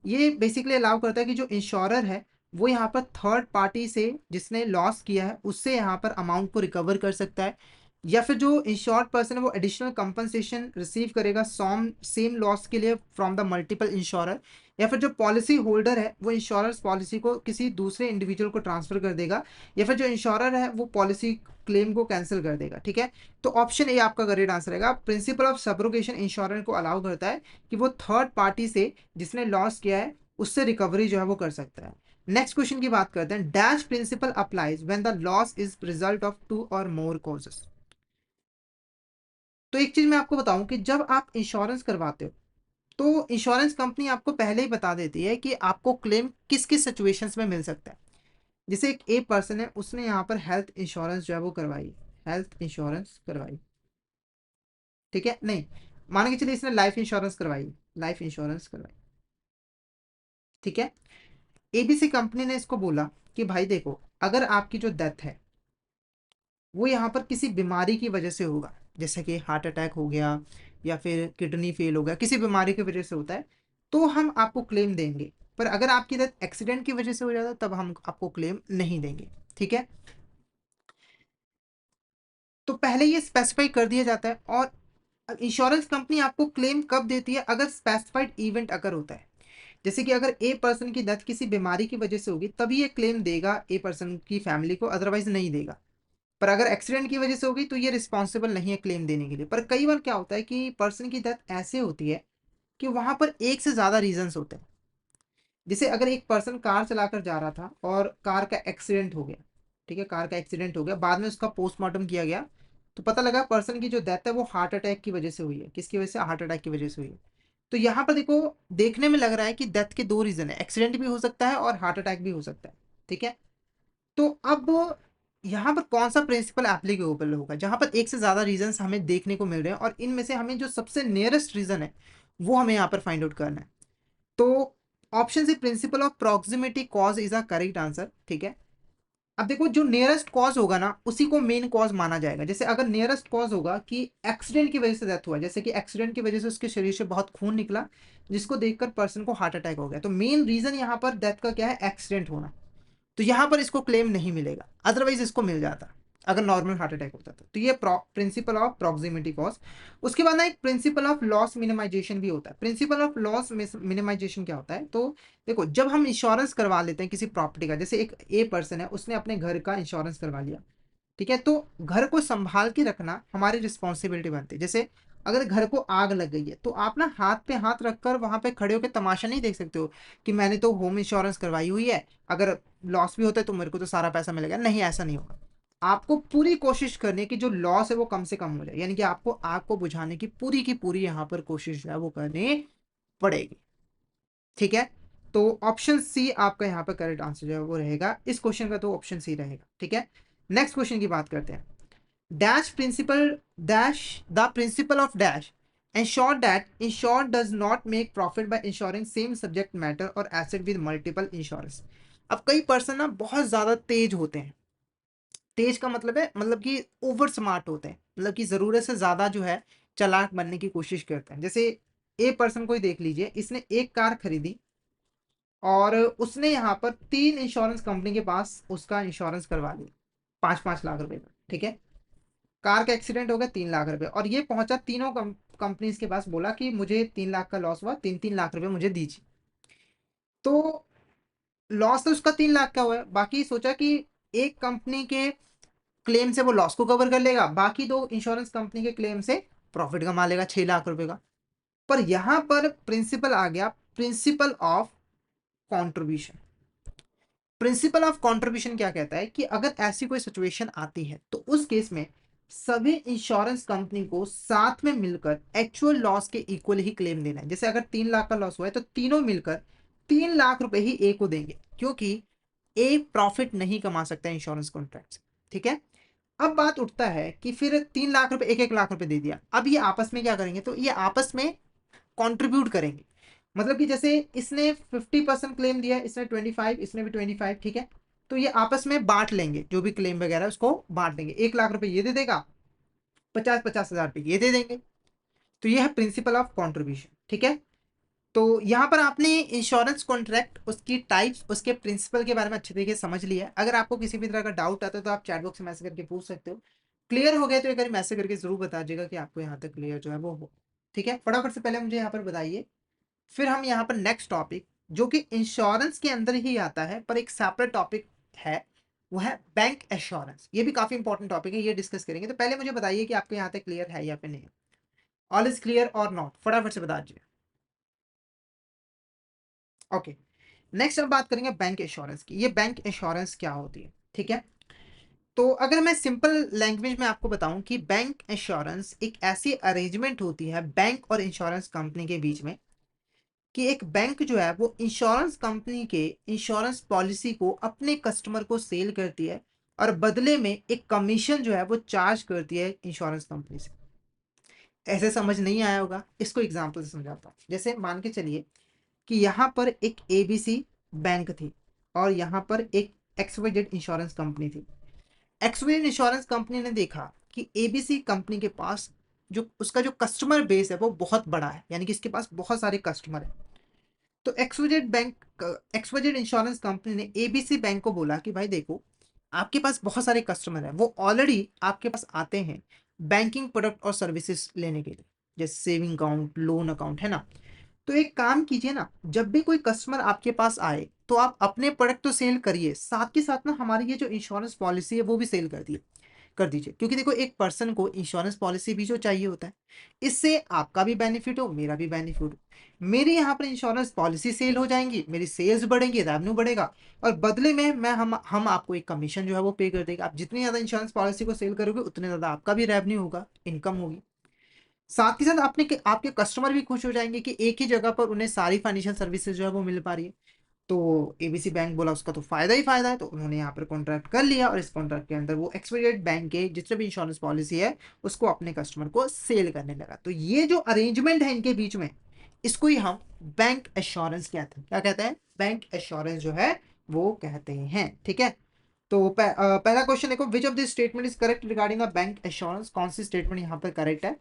ये बेसिकली अलाउ करता है कि जो इंश्योरर है वो यहाँ पर थर्ड पार्टी से, जिसने लॉस किया है, उससे यहाँ पर अमाउंट को रिकवर कर सकता है। या फिर जो इंश्योर्ड पर्सन है वो एडिशनल कंपनसेशन रिसीव करेगा सेम लॉस के लिए फ्रॉम द मल्टीपल इंश्योरर। या फिर जो पॉलिसी होल्डर है वो इंश्योरेंस पॉलिसी को किसी दूसरे इंडिविजुअल को ट्रांसफर कर देगा, या फिर जो इंश्योरर है वो पॉलिसी क्लेम को कैंसिल कर देगा, ठीक है। तो ऑप्शन ए आपका करेक्ट आंसर रहेगा। प्रिंसिपल ऑफ सब्रोगेशन इंश्योरेंस को अलाउ करता है कि वो थर्ड पार्टी से, जिसने लॉस किया है, उससे रिकवरी जो है वो कर सकता है। नेक्स्ट क्वेश्चन की बात करते हैं। Dash principle applies when the loss is result of two और मोर कॉजेस। तो एक चीज मैं आपको बताऊं कि जब आप इंश्योरेंस करवाते हो तो इंश्योरेंस कंपनी आपको पहले ही बता देती है कि आपको क्लेम किस किस सिचुएशंस में मिल सकता है। जैसे एक ए पर्सन है, उसने यहाँ पर हेल्थ इंश्योरेंस जो है वो करवाई, हेल्थ इंश्योरेंस करवाई, ठीक है। नहीं, मान के चलिए इसने लाइफ इंश्योरेंस करवाई, लाइफ इंश्योरेंस करवाई, ठीक है। एबीसी कंपनी ने इसको बोला कि भाई देखो, अगर आपकी जो डेथ है वो यहाँ पर किसी बीमारी की वजह से होगा, जैसे कि हार्ट अटैक हो गया या फिर किडनी फेल हो गया, किसी बीमारी की वजह से होता है, तो हम आपको क्लेम देंगे। पर अगर आपकी डेथ एक्सीडेंट की वजह से हो जाता है तब हम आपको क्लेम नहीं देंगे, ठीक है। तो पहले ये स्पेसिफाई कर दिया जाता है। और इंश्योरेंस कंपनी आपको क्लेम कब देती है? अगर स्पेसिफाइड इवेंट अगर होता है, जैसे कि अगर ए पर्सन की डेथ किसी बीमारी की वजह से होगी तभी ये क्लेम देगा ए पर्सन की फैमिली को, अदरवाइज नहीं देगा। पर अगर एक्सीडेंट की वजह से होगी तो ये रिस्पॉन्सिबल नहीं है क्लेम देने के लिए। पर कई बार क्या होता है कि पर्सन की डेथ ऐसे होती है कि वहां पर एक से ज्यादा रीजंस होते हैं। जैसे अगर एक पर्सन कार चलाकर जा रहा था और कार का एक्सीडेंट हो गया, ठीक है, कार का एक्सीडेंट हो गया, बाद में उसका पोस्टमार्टम किया गया, तो पता लगा पर्सन की जो डेथ है वो हार्ट अटैक की वजह से हुई है। किसकी वजह से? हार्ट अटैक की वजह से हुई है। तो यहाँ पर देखो, देखने में लग रहा है कि डेथ के दो रीजन है, एक्सीडेंट भी हो सकता है और हार्ट अटैक भी हो सकता है, ठीक है। तो अब यहाँ पर कौन सा प्रिंसिपल एप्लीकेबल होगा? जहां पर एक से ज्यादा रीजन हमें देखने को मिल रहे हैं और इनमें से हमें जो सबसे नियरेस्ट रीजन है वो हमें यहाँ पर फाइंड आउट करना है। तो option C, principle of proximity cause is a correct answer, ठीक है। अब देखो, जो नियरेस्ट कॉज होगा ना उसी को मेन कॉज माना जाएगा। जैसे अगर नियरेस्ट कॉज होगा कि एक्सीडेंट की वजह से डेथ हुआ, जैसे कि एक्सीडेंट की वजह से उसके शरीर से बहुत खून निकला जिसको देखकर पर्सन को हार्ट अटैक हो गया, तो मेन रीजन यहाँ पर डेथ का क्या है? एक्सीडेंट होना। तो यहां पर इसको क्लेम नहीं मिलेगा, अदरवाइज इसको मिल जाता अगर नॉर्मल हार्ट अटैक होता तो ये प्रिंसिपल ऑफ प्रॉक्सिमिटी कॉज। उसके बाद ना एक प्रिंसिपल ऑफ लॉस मिनिमाइजेशन भी होता है। प्रिंसिपल ऑफ लॉस मिनिमाइजेशन क्या होता है? तो देखो, जब हम इंश्योरेंस करवा लेते हैं किसी प्रॉपर्टी का, जैसे एक ए पर्सन है उसने अपने घर का इंश्योरेंस करवा लिया, ठीक है, तो घर को संभाल के रखना हमारी रिस्पॉन्सिबिलिटी बनती है। जैसे अगर घर को आग लग गई है तो आप ना हाथ पे हाथ रखकर वहां पे खड़े होकर तमाशा नहीं देख सकते हो कि मैंने तो होम इंश्योरेंस करवाई हुई है, अगर लॉस भी होता है तो मेरे को तो सारा पैसा मिलेगा। नहीं, ऐसा नहीं होगा। आपको पूरी कोशिश करनी है कि जो लॉस है वो कम से कम हो जाए, यानी कि आपको आग को बुझाने की पूरी यहाँ पर कोशिश जो है वो करनी पड़ेगी, ठीक है। तो ऑप्शन सी आपका यहाँ पर करेक्ट आंसर जो है वो रहेगा इस क्वेश्चन का, तो ऑप्शन सी रहेगा, ठीक है। नेक्स्ट क्वेश्चन की बात करते हैं। Dash principle, dash the principle of dash ensure that insured does not make profit by insuring same subject matter or asset with multiple insurers। अब कई पर्सन ना बहुत ज्यादा तेज होते हैं। तेज का मतलब है, मतलब कि ओवर स्मार्ट होते हैं, मतलब कि जरूरत से ज्यादा जो है चालाक बनने की कोशिश करते हैं। जैसे ए पर्सन को ही देख लीजिए, इसने एक कार खरीदी और उसने यहाँ पर 3 इंश्योरेंस कंपनी के पास उसका इंश्योरेंस करवा लिया 5-5 लाख रुपए का, ठीक है। कार का एक्सीडेंट हो गया 3 लाख रुपए, और ये पहुंचा तीनों कंपनीज के पास, बोला कि मुझे 3 लाख का लॉस हुआ, 3-3 लाख रुपए मुझे दीजिए। तो लॉस तो उसका 3 लाख का हुआ है, बाकी सोचा कि एक कंपनी के क्लेम से वो लॉस को कवर कर लेगा, बाकी दो इंश्योरेंस कंपनी के क्लेम से प्रॉफिट कमा लेगा 6 लाख रुपए का। पर यहां पर प्रिंसिपल आ गया, principle of contribution. Principle of contribution क्या कहता है कि अगर ऐसी कोई सिचुएशन आती है तो उस केस में सभी इंश्योरेंस कंपनी को साथ में मिलकर एक्चुअल लॉस के इक्वल ही क्लेम देना है। जैसे अगर 3 लाख का लॉस हुआ है तो तीनों मिलकर 3 लाख रुपए ही ए को देंगे, क्योंकि ए प्रॉफिट नहीं कमा सकता इंश्योरेंस कॉन्ट्रैक्ट से, ठीक है। अब बात उठता है कि फिर 3 लाख रुपए, 1-1 लाख रुपए दे दिया, अब ये आपस में क्या करेंगे? तो ये आपस में कंट्रीब्यूट करेंगे। मतलब कि जैसे इसने 50% क्लेम दिया, इसने 25, इसने भी 25, ठीक है। तो ये आपस में बांट लेंगे, जो भी क्लेम वगैरह उसको बांट लेंगे। 1 लाख रुपए ये दे देगा, 50-50 हजार रुपए ये दे देंगे। तो ये है प्रिंसिपल ऑफ कॉन्ट्रीब्यूशन, ठीक है। तो यहाँ पर आपने इंश्योरेंस कॉन्ट्रैक्ट, उसकी टाइप्स, उसके प्रिंसिपल के बारे में अच्छे तरीके से समझ लिया है। अगर आपको किसी भी तरह का डाउट आता है तो आप चैट बॉक्स में मैसेज करके पूछ सकते हो। क्लियर हो गया तो एक बार मैसेज करके जरूर बता दीजिएगा कि आपको यहाँ तक क्लियर जो है वो हो, ठीक है। फटाफट से पहले मुझे यहाँ पर बताइए, फिर हम यहाँ पर नेक्स्ट टॉपिक जो कि इंश्योरेंस के अंदर ही आता है पर एक सेपरेट टॉपिक है, वो है बैंक एश्योरेंस। ये भी काफी इंपॉर्टेंट टॉपिक है, ये डिस्कस करेंगे। तो पहले मुझे बताइए कि आपको यहाँ तक क्लियर है या फिर नहीं। ऑल इज क्लियर और नॉट? फटाफट से बता दीजिए। ओके, नेक्स्ट अब बात करेंगे बैंक एश्योरेंस की। ये बैंक एश्योरेंस क्या होती है, ठीक है। तो अगर मैं सिंपल लैंग्वेज में आपको बताऊं कि बैंक एश्योरेंस एक ऐसी अरेंजमेंट होती है बैंक और इंश्योरेंस कंपनी के बीच में, कि एक बैंक जो है वो इंश्योरेंस कंपनी के इंश्योरेंस पॉलिसी को अपने कस्टमर को सेल करती है और बदले में एक कमीशन जो है वो चार्ज करती है इंश्योरेंस कंपनी से। ऐसे समझ नहीं आया होगा, इसको एग्जांपल से समझाता हूँ। जैसे मान के चलिए कि यहाँ पर एक एबीसी बैंक थी और यहाँ पर एक एक्सवाईजेड इंश्योरेंस कंपनी थी। एक्सवाईजेड इंश्योरेंस कंपनी ने देखा कि एबीसी कंपनी के पास जो उसका जो कस्टमर बेस है वो बहुत बड़ा है, यानी कि इसके पास बहुत सारे कस्टमर है। तो एक्सवाइजेड इंश्योरेंस कंपनी ने एबीसी बैंक को बोला कि भाई देखो, आपके पास बहुत सारे कस्टमर हैं, वो ऑलरेडी आपके पास आते हैं बैंकिंग प्रोडक्ट और सर्विसेज लेने के लिए, जैसे सेविंग अकाउंट, लोन अकाउंट, है ना। तो एक काम कीजिए ना, जब भी कोई कस्टमर आपके पास आए तो आप अपने प्रोडक्ट तो सेल करिए, साथ के साथ ना हमारी ये जो इंश्योरेंस पॉलिसी है वो भी सेल कर दिए। कर दीजिए, क्योंकि देखो एक पर्सन को इंश्योरेंस पॉलिसी भी जो चाहिए होता है, इससे आपका भी बेनिफिट हो, मेरा भी बेनिफिट हो। मेरी यहाँ पर इंश्योरेंस पॉलिसी सेल हो जाएंगी, मेरी सेल्स बढ़ेंगी, रेवेन्यू बढ़ेगा, और बदले में मैं हम आपको एक कमीशन जो है वो पे कर देगा। आप जितनी ज़्यादा इंश्योरेंस पॉलिसी को सेल करोगे उतने ज़्यादा आपका भी रेवेन्यू होगा, इनकम होगी। साथ ही साथ आपके कस्टमर भी खुश हो जाएंगे कि एक ही जगह पर उन्हें सारी फाइनेंशियल सर्विसेज जो है वो मिल पा रही है। तो एबीसी बैंक बोला उसका तो फायदा ही फायदा है, तो उन्होंने यहाँ पर कॉन्ट्रैक्ट कर लिया, और इस कॉन्ट्रैक्ट के अंदर वो एक्सपीरियंस बैंक के जितने भी इंश्योरेंस पॉलिसी है उसको अपने कस्टमर को सेल करने लगा। तो ये जो अरेंजमेंट है इनके बीच में, इसको ही हम बैंक एश्योरेंस कहते हैं। क्या कहते हैं? बैंक एश्योरेंस जो है वो कहते हैं। ठीक है, तो पहला क्वेश्चन देखो, विच of this statement is correct regarding the bank assurance? कौन सी स्टेटमेंट यहाँ पर करेक्ट है?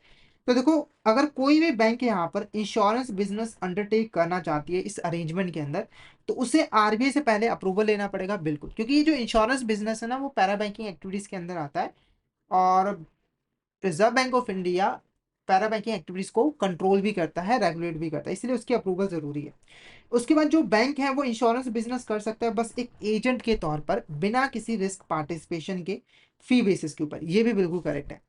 तो देखो, अगर कोई भी बैंक यहाँ पर इंश्योरेंस बिजनेस अंडरटेक करना चाहती है इस अरेंजमेंट के अंदर, तो उसे आरबीआई से पहले अप्रूवल लेना पड़ेगा, बिल्कुल, क्योंकि ये जो इंश्योरेंस बिजनेस है ना वो पैरा बैंकिंग एक्टिविटीज के अंदर आता है, और reserve bank of India para banking activities को कंट्रोल भी करता है, रेगुलेट भी करता है, इसलिए उसकी अप्रूवल जरूरी है। उसके बाद जो बैंक है वो इंश्योरेंस बिजनेस कर सकता है बस एक एजेंट के तौर पर, बिना किसी रिस्क पार्टिसिपेशन के, फी बेसिस के ऊपर। ये भी बिल्कुल करेक्ट है।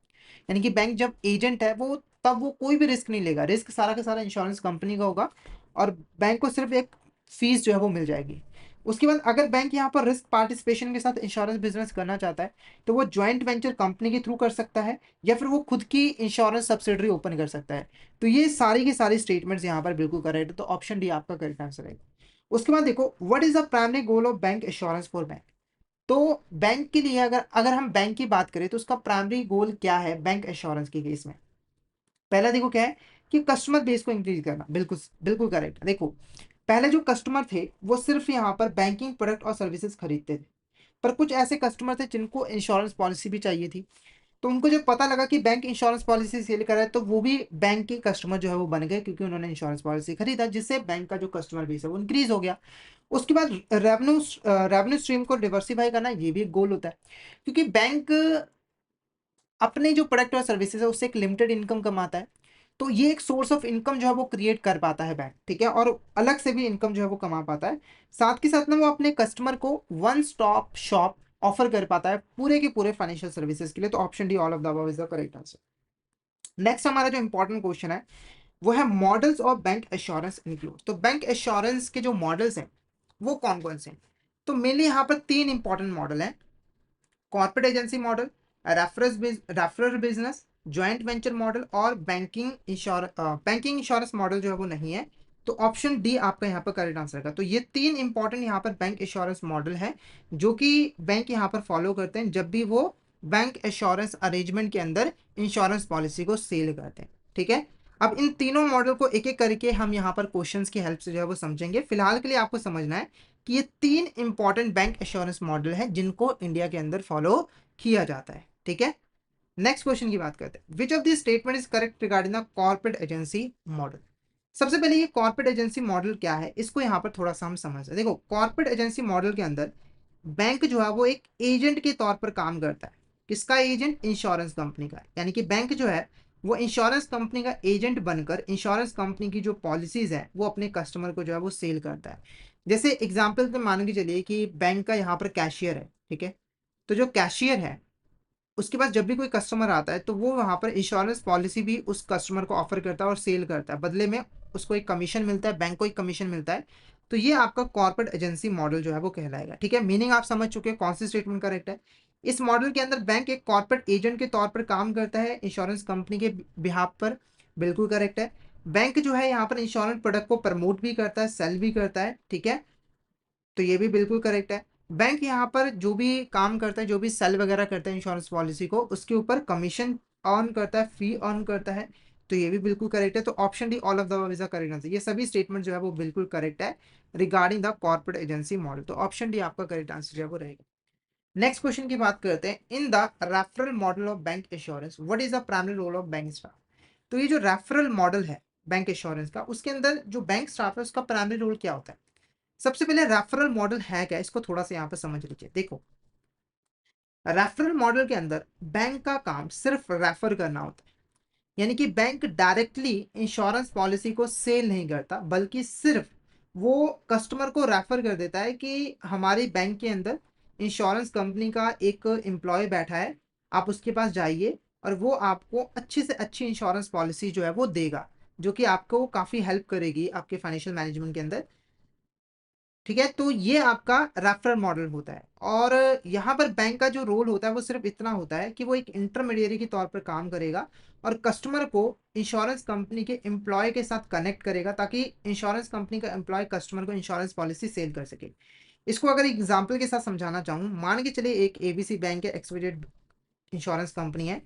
यानी कि बैंक जब एजेंट है वो, तब वो कोई भी रिस्क नहीं लेगा, रिस्क सारा का सारा इंश्योरेंस कंपनी का होगा, और बैंक को सिर्फ एक फीस जो है वो मिल जाएगी। उसके बाद अगर बैंक यहाँ पर रिस्क पार्टिसिपेशन के साथ इंश्योरेंस बिजनेस करना चाहता है, तो वो ज्वाइंट वेंचर कंपनी के थ्रू कर सकता है, या फिर वो खुद की इंश्योरेंस सब्सिडरी ओपन कर सकता है। तो ये सारी की सारी स्टेटमेंट्स यहाँ पर बिल्कुल करेक्ट है, तो ऑप्शन डी आपका करेक्ट आंसर है। उसके बाद देखो, what is the primary goal of bank assurance for bank? तो बैंक के लिए अगर अगर हम बैंक की बात करें तो उसका प्राइमरी गोल क्या है बैंक एश्योरेंस के केस में? पहला देखो क्या है, कि कस्टमर बेस को इंक्रीज करना, बिल्कुल बिल्कुल करेक्ट। देखो, पहले जो कस्टमर थे वो सिर्फ यहाँ पर बैंकिंग प्रोडक्ट और सर्विसेज खरीदते थे, पर कुछ ऐसे कस्टमर थे जिनको इंश्योरेंस पॉलिसी भी चाहिए थी। तो उनको जब पता लगा कि बैंक इंश्योरेंस पॉलिसी सेल कर रहा है, तो वो भी बैंक के कस्टमर जो है वो बन गए, क्योंकि उन्होंने इंश्योरेंस पॉलिसी खरीदा, जिससे बैंक का जो कस्टमर बेस है वो इंक्रीज हो गया। उसके बाद रेवेन्यू स्ट्रीम को डिवर्सिफाई करना, ये भी एक गोल होता है, क्योंकि बैंक अपने जो प्रोडक्ट और सर्विसेज है उससे एक लिमिटेड इनकम कमाता है, तो ये एक सोर्स ऑफ इनकम जो है वो क्रिएट कर पाता है बैंक। ठीक है, और अलग से भी इनकम जो है वो कमा पाता है। साथ के साथ में वो अपने कस्टमर को वन स्टॉप शॉप ऑफर कर पाता है पूरे के पूरे फाइनेंशियल सर्विसेज के लिए। तो option D all of the above is the correct answer. Next हमारा जो इंपॉर्टेंट क्वेश्चन है वो है models of bank assurance include. तो बैंक एश्योरेंस के जो मॉडल्स हैं वो कौन कौन से हैं? तो मेनली यहाँ पर तीन इंपॉर्टेंट मॉडल हैं: corporate agency model, referrer business, joint venture model, और बैंकिंग इंश्योरेंस मॉडल जो है वो नहीं है। तो ऑप्शन डी आपका यहाँ पर करेक्ट आंसर का। तो ये तीन इंपॉर्टेंट यहाँ पर बैंक इंश्योरेंस मॉडल है जो कि बैंक यहाँ पर फॉलो करते हैं जब भी वो बैंक इंश्योरेंस अरेंजमेंट के अंदर इंश्योरेंस पॉलिसी को सेल करते हैं। ठीक है, अब इन तीनों मॉडल को एक एक करके हम यहाँ पर क्वेश्चंस की हेल्प से जो है वो समझेंगे। फिलहाल के लिए आपको समझना है कि ये तीन इंपॉर्टेंट बैंक एश्योरेंस मॉडल है जिनको इंडिया के अंदर फॉलो किया जाता है। ठीक है, नेक्स्ट क्वेश्चन की बात करते हैं, विच of this statement is correct regarding the corporate agency model? सबसे पहले ये कॉर्पोरेट एजेंसी मॉडल क्या है, इसको यहाँ पर थोड़ा सा हम समझते हैं। देखो, कॉर्पोरेट एजेंसी मॉडल के अंदर बैंक जो है वो एक एजेंट के तौर पर काम करता है। किसका एजेंट? इंश्योरेंस कंपनी का। यानी कि बैंक जो है वो इंश्योरेंस कंपनी का एजेंट बनकर इंश्योरेंस कंपनी की जो पॉलिसीज है वो अपने कस्टमर को जो है वो सेल करता है। जैसे एग्जाम्पल तो मान के चलिए कि बैंक का यहाँ पर कैशियर है। ठीक है, तो जो कैशियर है उसके पास जब भी कोई कस्टमर आता है तो वो वहाँ पर इंश्योरेंस पॉलिसी भी उस कस्टमर को ऑफर करता है और सेल करता है, बदले में उसको एक कमीशन मिलता है, बैंक को एक कमीशन मिलता है। तो ये आपका कॉर्पोरेट एजेंसी मॉडल जो है वो कहलाएगा। ठीक है, मीनिंग आप समझ चुके हैं कौन सी स्टेटमेंट करेक्ट है। इस मॉडल के अंदर बैंक एक कॉर्पोरेट एजेंट के तौर पर काम करता है इंश्योरेंस कंपनी के बिहाफ पर, बिल्कुल करेक्ट है। बैंक जो है यहाँ पर इंश्योरेंस प्रोडक्ट को प्रमोट भी करता है, सेल भी करता है। ठीक है, तो ये भी बिल्कुल करेक्ट है। बैंक यहाँ पर जो भी काम करता है, जो भी सेल वगैरह करता है इंश्योरेंस पॉलिसी को, उसके ऊपर कमीशन अर्न करता है, फी अर्न करता है। तो ये भी बिल्कुल करेक्ट है। तो option D all of the above is the correct answer. ये सभी स्टेटमेंट जो है वो बिल्कुल करेक्ट है regarding the corporate agency model. तो ऑप्शन डी आपका करेक्ट आंसर जो है वो रहेगा। नेक्स्ट क्वेश्चन की बात करते हैं, in the referral model of bank insurance what is the primary role of bank staff? तो ये जो रेफरल मॉडल है बैंक इंश्योरेंस का, उसके अंदर जो बैंक स्टाफ है उसका प्राइमरी रोल क्या होता है? सबसे पहले रेफरल मॉडल है क्या, इसको थोड़ा सा यहाँ पे समझ लीजिए। देखो, रेफरल मॉडल के अंदर बैंक का काम सिर्फ रेफर करना होता है। यानी कि बैंक डायरेक्टली इंश्योरेंस पॉलिसी को सेल नहीं करता, बल्कि सिर्फ वो कस्टमर को रेफर कर देता है कि हमारी बैंक के अंदर इंश्योरेंस कंपनी का एक एम्प्लॉय बैठा है, आप उसके पास जाइए और वो आपको अच्छी से अच्छी इंश्योरेंस पॉलिसी जो है वो देगा, जो कि आपको काफ़ी हेल्प करेगी आपके फाइनेंशियल मैनेजमेंट के अंदर। ठीक है, तो ये आपका रेफरल मॉडल होता है। और यहाँ पर बैंक का जो रोल होता है वो सिर्फ इतना होता है कि वो एक इंटरमीडियरी के तौर पर काम करेगा और कस्टमर को इंश्योरेंस कंपनी के एम्प्लॉय के साथ कनेक्ट करेगा, ताकि इंश्योरेंस कंपनी का एम्प्लॉय कस्टमर को इंश्योरेंस पॉलिसी सेल कर सके। इसको अगर एग्जाम्पल के साथ समझाना चाहूँ, मान के चलिए एक एबीसी बैंक है, एक्सपेडिट इंश्योरेंस कंपनी है।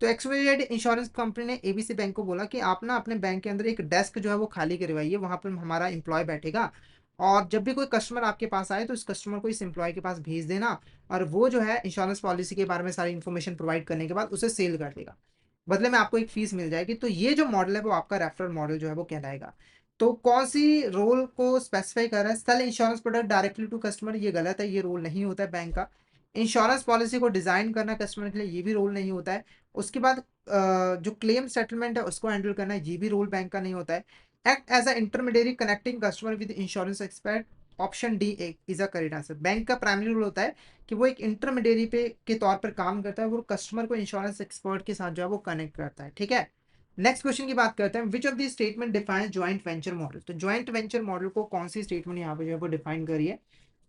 तो एक्सपेडिट इंश्योरेंस कंपनी ने एबीसी बैंक को बोला कि आप ना अपने बैंक के अंदर एक डेस्क जो है वो खाली करवाइए, वहां पर हमारा एम्प्लॉय बैठेगा और जब भी कोई कस्टमर आपके पास आए तो इस कस्टमर को इस एम्प्लॉय के पास भेज देना, और वो जो है इंश्योरेंस पॉलिसी के बारे में सारी इन्फॉर्मेशन प्रोवाइड करने के बाद उसे सेल कर देगा, बदले में आपको एक फीस मिल जाएगी। तो ये जो मॉडल है वो आपका रेफरल मॉडल जो है वो कहलाएगा। तो कौन सी रोल को स्पेसिफाई कर रहा है, sell insurance product directly to customer, ये गलत है, ये रोल नहीं होता है बैंक का। इंश्योरेंस पॉलिसी को डिजाइन करना कस्टमर के लिए, ये भी रोल नहीं होता है। उसके बाद जो क्लेम सेटलमेंट है उसको हैंडल करना, ये भी रोल बैंक का नहीं होता है। Act as a intermediary connecting customer with insurance expert, option D is a correct answer. Bank का प्राइमरी रोल होता है कि वो एक इंटरमीडिएरी पे के तौर पर काम करता है, वो कस्टमर को इंश्योरेंस एक्सपर्ट के साथ जो है वो कनेक्ट करता है। ठीक है, नेक्स्ट क्वेश्चन की बात करते हैं, which of the statement define joint venture model. तो ज्वाइंट वेंचर मॉडल को कौन सी स्टेटमेंट यहाँ पे जो है वो डिफाइन करी है।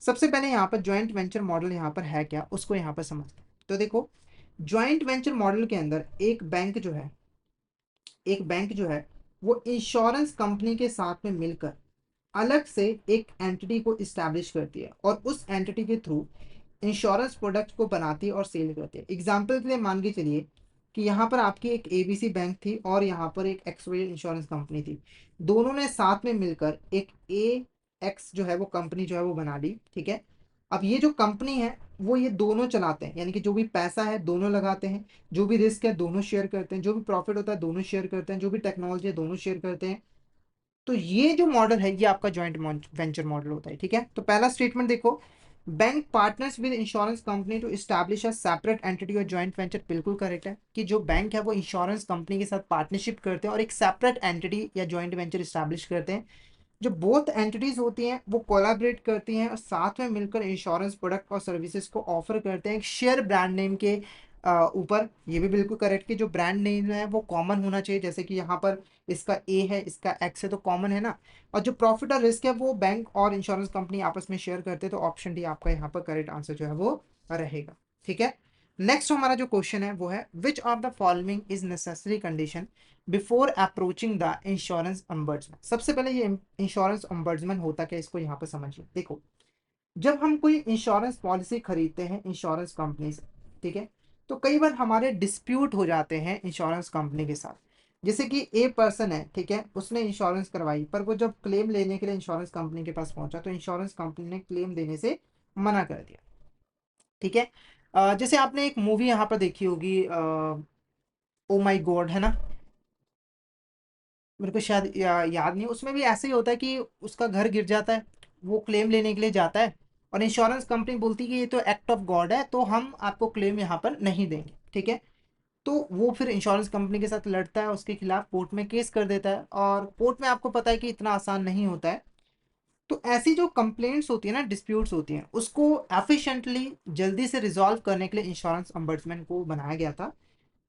सबसे पहले यहाँ पर ज्वाइंट वेंचर मॉडल यहाँ पर है क्या, उसको यहाँ पर समझते हैं। तो देखो, ज्वाइंट वेंचर मॉडल के अंदर एक बैंक जो है वो इंश्योरेंस कंपनी के साथ में मिलकर अलग से एक एंटिटी को इस्टेब्लिश करती है और उस एंटिटी के थ्रू इंश्योरेंस प्रोडक्ट को बनाती है और सेल करती है। एग्जाम्पल के लिए मान के चलिए कि यहाँ पर आपकी एक एबीसी बैंक थी और यहाँ पर एक एक्सवाई इंश्योरेंस कंपनी थी। दोनों ने साथ में मिलकर एक ए एक्स जो है वो कंपनी जो है वो बना ली। ठीक है, अब ये जो कंपनी है वो ये दोनों चलाते हैं, यानी कि जो भी पैसा है दोनों लगाते हैं, जो भी रिस्क है दोनों शेयर करते हैं, जो भी प्रॉफिट होता है दोनों शेयर करते हैं, जो भी टेक्नोलॉजी है दोनों शेयर करते हैं। तो ये जो मॉडल है ये आपका जॉइंट वेंचर मॉडल होता है। ठीक है, तो पहला स्टेटमेंट देखो, bank partners with insurance company to establish a separate entity और जॉइंट वेंचर, बिल्कुल करेक्ट है कि जो बैंक है वो इंश्योरेंस कंपनी के साथ पार्टनरशिप करते हैं और एक सेपरेट एंटिटी या जॉइंट वेंचर एस्टैब्लिश करते हैं। जो बोथ एंटिटीज होती हैं वो कोलैबोरेट करती हैं और साथ में मिलकर इंश्योरेंस प्रोडक्ट और सर्विसेज को ऑफर करते हैं एक शेयर ब्रांड नेम के ऊपर। ये भी बिल्कुल करेक्ट कि जो ब्रांड नेम है वो कॉमन होना चाहिए, जैसे कि यहाँ पर इसका ए है इसका एक्स है तो कॉमन है ना। और जो प्रॉफिट और रिस्क है वो बैंक और इंश्योरेंस कंपनी आपस में शेयर करते हैं, तो ऑप्शन डी आपका यहाँ पर करेक्ट आंसर जो है वो रहेगा। ठीक है, नेक्स्ट हमारा जो क्वेश्चन है वो है, which of the following is necessary condition before approaching the insurance ombudsman। सबसे पहले ये इंश्योरेंस ombudsman होता क्या, इसको यहाँ पर समझिए। देखो, जब हम कोई इंश्योरेंस पॉलिसी खरीदते हैं इंश्योरेंस कंपनी से, ठीक है, तो कई बार हमारे डिस्प्यूट हो जाते हैं इंश्योरेंस कंपनी के साथ। जैसे कि ए पर्सन है, ठीक है, उसने इंश्योरेंस करवाई पर वो जब क्लेम लेने के लिए इंश्योरेंस कंपनी के पास पहुंचा तो इंश्योरेंस कंपनी ने क्लेम देने से मना कर दिया। ठीक है, जैसे आपने एक मूवी यहाँ पर देखी होगी, ओ माई गॉड, है ना, मेरे को शायद याद नहीं, उसमें भी ऐसे ही होता है कि उसका घर गिर जाता है, वो क्लेम लेने के लिए जाता है और इंश्योरेंस कंपनी बोलती है कि ये तो एक्ट ऑफ गॉड है तो हम आपको क्लेम यहाँ पर नहीं देंगे। ठीक है, तो वो फिर इंश्योरेंस कंपनी के साथ लड़ता है, उसके खिलाफ कोर्ट में केस कर देता है और कोर्ट में आपको पता है कि इतना आसान नहीं होता है। तो ऐसी जो कंप्लेंट्स होती है ना, डिस्प्यूट्स होती हैं, उसको एफिशिएंटली जल्दी से रिजॉल्व करने के लिए इंश्योरेंस ombudsman को बनाया गया था।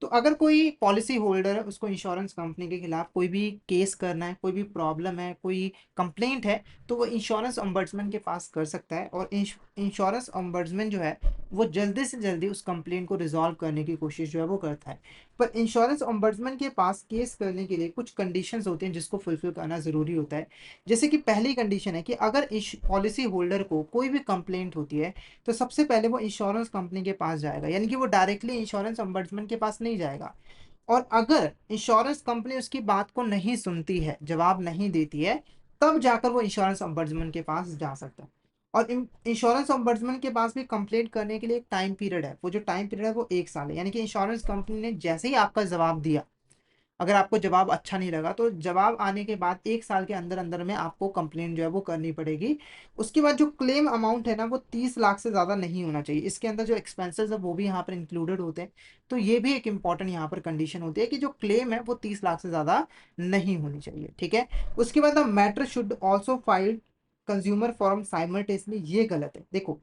तो अगर कोई पॉलिसी होल्डर है उसको इंश्योरेंस कंपनी के खिलाफ कोई भी केस करना है, कोई भी प्रॉब्लम है, कोई कंप्लेंट है, तो वो इंश्योरेंस ombudsman के पास कर सकता है और इंश्योरेंस ombudsman जो है वो जल्दी से जल्दी उस कंप्लेंट को रिजॉल्व करने की कोशिश जो है वो करता है। पर इंश्योरेंस ombudsman के पास केस करने के लिए कुछ कंडीशंस होती हैं जिसको फुलफिल करना ज़रूरी होता है। जैसे कि पहली कंडीशन है कि अगर इस पॉलिसी होल्डर को कोई भी कंप्लेंट होती है तो सबसे पहले वो इंश्योरेंस कंपनी के पास जाएगा, यानी कि वो डायरेक्टली इंश्योरेंस ombudsman के पास नहीं जाएगा। और अगर इंश्योरेंस कंपनी उसकी बात को नहीं सुनती है, जवाब नहीं देती है, तब जाकर वो इंश्योरेंस ombudsman के पास जा सकता है। और इंश्योरेंस ombudsman के पास भी कंप्लेंट करने के लिए एक टाइम पीरियड है, वो जो टाइम पीरियड है वो 1 साल है, यानी कि इंश्योरेंस कंपनी ने जैसे ही आपका जवाब दिया, अगर आपको जवाब अच्छा नहीं लगा तो जवाब आने के बाद 1 साल के अंदर अंदर में आपको कंप्लेंट जो है वो करनी पड़ेगी। उसके बाद जो क्लेम अमाउंट है ना वो 30 लाख से ज़्यादा नहीं होना चाहिए, इसके अंदर जो एक्सपेंसेस है वो भी यहाँ पर इंक्लूडेड होते हैं। तो ये भी एक इंपॉर्टेंट यहाँ पर कंडीशन होती है कि जो क्लेम है वो 30 लाख से ज़्यादा नहीं होनी चाहिए। ठीक है, उसके बाद the matter should also file consumer forum simultaneously, ये गलत है। देखो,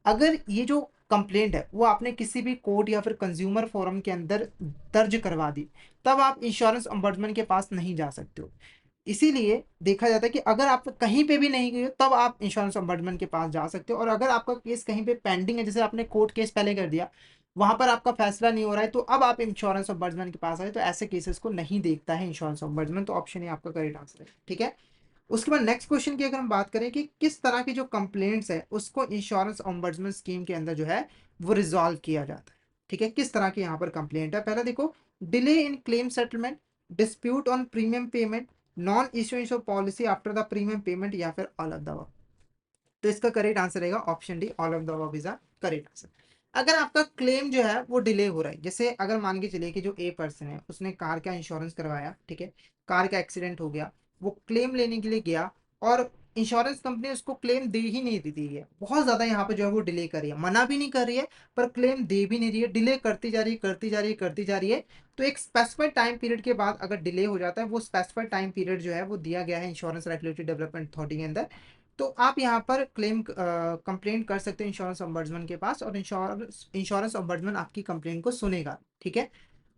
अगर ये जो कंप्लेंट है वो आपने किसी भी कोर्ट या फिर कंज्यूमर फोरम के अंदर दर्ज करवा दी, तब आप इंश्योरेंस ombudsman के पास नहीं जा सकते हो। इसीलिए देखा जाता है कि अगर आप कहीं पे भी नहीं गए हो तब आप इंश्योरेंस ombudsman के पास जा सकते हो। और अगर आपका केस कहीं पे पेंडिंग है, जैसे आपने कोर्ट केस पहले कर दिया, वहां पर आपका फैसला नहीं हो रहा है, तो अब आप इंश्योरेंस ombudsman के पास आए, तो ऐसे केसेस को नहीं देखता है इंश्योरेंस ombudsman। तो ऑप्शन ये आपका करेक्ट आंसर है, ठीक है। उसके बाद नेक्स्ट क्वेश्चन की अगर हम बात करें कि किस तरह की जो कंप्लेंट्स है उसको इंश्योरेंस ombudsman स्कीम के अंदर जो है वो रिजॉल्व किया जाता है, ठीक है। किस तरह की यहाँ पर कंप्लेंट है, पहला देखो, delay in claim settlement, dispute on premium payment, non issuance of policy after the premium payment, या फिर ऑल ऑफ द अबव। तो इसका करेक्ट आंसर रहेगा option D, all of the above is a correct answer. अगर आपका claim जो है वो डिले हो रहा है, जैसे अगर मान के चलिए कि जो ए पर्सन है उसने कार का इंश्योरेंस करवाया, ठीक है, कार का एक्सीडेंट हो गया, वो क्लेम लेने के लिए गया और इंश्योरेंस कंपनी उसको क्लेम दे ही नहीं दी है, बहुत ज्यादा यहाँ पे जो है वो डिले कर रही है, मना भी नहीं कर रही है पर क्लेम दे भी नहीं रही है, डिले करती जा रही है, करती जा रही है, करती जा रही है। तो एक स्पेसिफाइड टाइम पीरियड के बाद अगर डिले हो जाता है, वो स्पेसिफाइड टाइम पीरियड जो है वो दिया गया है इंश्योरेंस रेगुलेटरी डेवलपमेंट अथॉरिटी के अंदर, तो आप यहाँ पर क्लेम कंप्लेंट कर सकते हैं इंश्योरेंस ombudsman के पास, और इंश्योरेंस ombudsman आपकी कंप्लेंट को सुनेगा, ठीक है,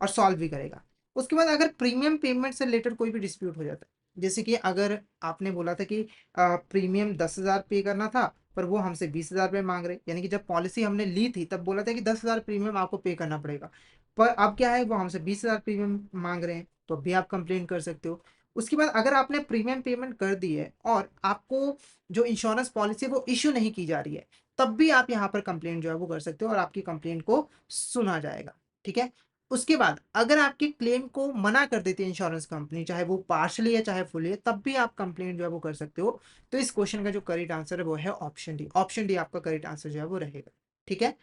और सॉल्व भी करेगा। उसके बाद अगर प्रीमियम पेमेंट से रिलेटेड कोई भी डिस्प्यूट हो जाता है, जैसे कि अगर आपने बोला था कि प्रीमियम 10,000 पे करना था पर वो हमसे 20,000 रुपये मांग रहे, यानी कि जब पॉलिसी हमने ली थी तब बोला था कि 10,000 प्रीमियम आपको पे करना पड़ेगा, पर अब क्या है वो हमसे 20,000 प्रीमियम मांग रहे हैं, तो भी आप कंप्लेन कर सकते हो। उसके बाद अगर आपने प्रीमियम पेमेंट कर दी है और आपको जो इंश्योरेंस पॉलिसी है वो इश्यू नहीं की जा रही है, तब भी आप यहाँ पर कंप्लेंट जो है वो कर सकते हो और आपकी कंप्लेंट को सुना जाएगा, ठीक है। उसके बाद अगर आपके क्लेम को मना कर देती है इंश्योरेंस कंपनी, चाहे वो पार्शली है चाहे फुली है, तब भी आप कंप्लेंट जो है वो कर सकते हो। तो इस क्वेश्चन का जो करेक्ट आंसर है वो है ऑप्शन डी, ऑप्शन डी आपका करेक्ट आंसर जो है वो रहेगा, ठीक है।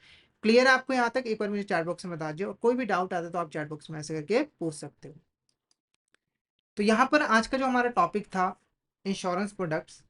क्लियर है आपको यहाँ तक? एक बार मुझे चैट बॉक्स में बता दीजिए, और कोई भी डाउट आता है तो आप चैट बॉक्स में ऐसे करके पूछ सकते हो। तो यहाँ पर आज का जो हमारा टॉपिक था इंश्योरेंस प्रोडक्ट्स,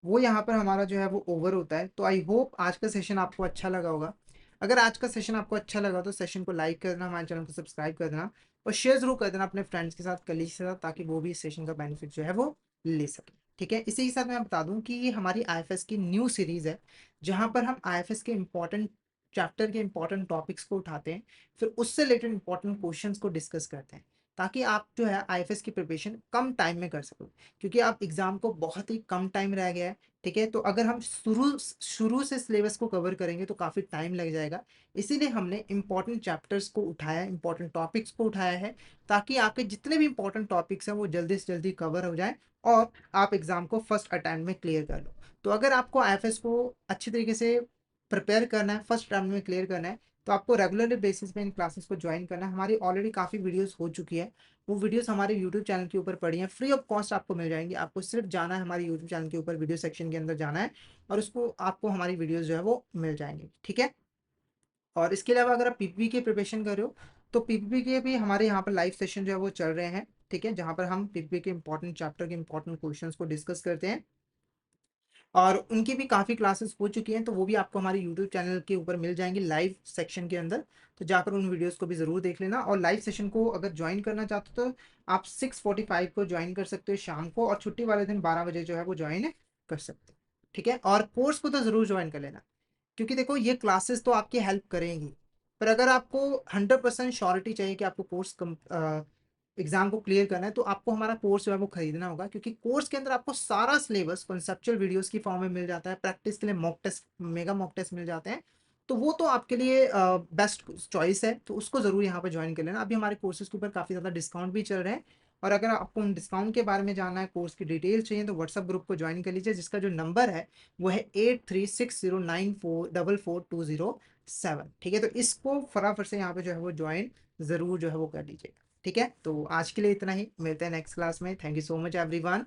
वो यहाँ पर हमारा जो है वो ओवर होता है। तो आई होप आज का सेशन आपको अच्छा लगा होगा। अगर आज का सेशन आपको अच्छा लगा तो सेशन को लाइक कर देना, हमारे चैनल को सब्सक्राइब कर देना और शेयर जरूर कर देना अपने फ्रेंड्स के साथ, कलीग्स के साथ, ताकि वो भी इस सेशन का बेनिफिट जो है वो ले सके, ठीक है। इसी के साथ मैं बता दूं कि ये हमारी आईएफएस की न्यू सीरीज है, जहाँ पर हम आईएफएस के इंपॉर्टेंट चैप्टर के इंपॉर्टेंट टॉपिक्स को उठाते हैं, फिर उससे रिलेटेड इंपॉर्टेंट क्वेश्चंस को डिस्कस करते हैं, ताकि आप जो है आईएफएस की प्रिपरेशन कम टाइम में कर सको, क्योंकि आप एग्जाम को बहुत ही कम टाइम रह गया है, ठीक है। तो अगर हम शुरू शुरू से सिलेबस को कवर करेंगे तो काफ़ी टाइम लग जाएगा, इसीलिए हमने इंपॉर्टेंट चैप्टर्स को उठाया, इंपॉर्टेंट टॉपिक्स को उठाया है, ताकि आपके जितने भी इंपॉर्टेंट टॉपिक्स हैं वो जल्दी से जल्दी कवर हो जाए और आप एग्जाम को फर्स्ट अटेम्प्ट में क्लियर कर लो। तो अगर आपको आईएफएस को अच्छी तरीके से प्रिपेयर करना है, फर्स्ट अटेम्प्ट में क्लियर करना है, तो आपको रेगुलर बेसिस पे इन क्लासेस को ज्वाइन करना है। हमारी ऑलरेडी काफ़ी वीडियोस हो चुकी है, वो वीडियोस हमारे यूट्यूब चैनल के ऊपर पड़ी हैं, फ्री ऑफ कॉस्ट आपको मिल जाएंगी। आपको सिर्फ जाना है हमारे यूट्यूब चैनल के ऊपर, वीडियो सेक्शन के अंदर जाना है और उसको आपको हमारी वीडियोस जो है वो मिल जाएंगी, ठीक है। और इसके अलावा अगर आप पीपीपी की प्रिपरेशन कर रहे हो तो पीपीपी के भी हमारे यहाँ पर लाइव सेशन जो है वो चल रहे हैं, ठीक है, जहाँ पर हम पीपीपी के इंपॉर्टेंट चैप्टर के इंपॉर्टेंट क्वेश्चन को डिस्कस करते हैं, और उनकी भी काफ़ी क्लासेस हो चुकी हैं, तो वो भी आपको हमारे यूट्यूब चैनल के ऊपर मिल जाएंगी लाइव सेक्शन के अंदर। तो जाकर उन वीडियोस को भी ज़रूर देख लेना, और लाइव सेशन को अगर ज्वाइन करना चाहते हो तो आप 6:45 को ज्वाइन कर सकते हो शाम को, और छुट्टी वाले दिन 12 बजे जो है वो ज्वाइन कर सकते हो, ठीक है। और कोर्स को तो ज़रूर ज्वाइन कर लेना, क्योंकि देखो ये क्लासेस तो आपकी हेल्प करेंगी, पर अगर आपको 100% श्योरिटी चाहिए कि आपको कोर्स एग्जाम को क्लियर करना है, तो आपको हमारा कोर्स जो है वो खरीदना होगा, क्योंकि कोर्स के अंदर आपको सारा सिलेबस कॉन्सेप्चुअल वीडियोस की फॉर्म में मिल जाता है, प्रैक्टिस के लिए mock test, mega mock test मिल जाते हैं। तो वो तो आपके लिए बेस्ट चॉइस है, तो उसको ज़रूर यहाँ पर ज्वाइन कर लेना। अभी हमारे कोर्सेज के ऊपर काफ़ी ज़्यादा डिस्काउंट भी चल रहे हैं, और अगर आपको उन डिस्काउंट के बारे में जानना है, कोर्स की डिटेल चाहिए, तो व्हाट्सअप ग्रुप को ज्वाइन कर लीजिए, जिसका जो नंबर है वो है 8360944407, ठीक है। तो इसको फटाफट से यहाँ पे जो है वो ज्वाइन ज़रूर जो है वो कर लीजिएगा, ठीक है। तो आज के लिए इतना ही, मिलते हैं नेक्स्ट क्लास में। Thank you so much everyone.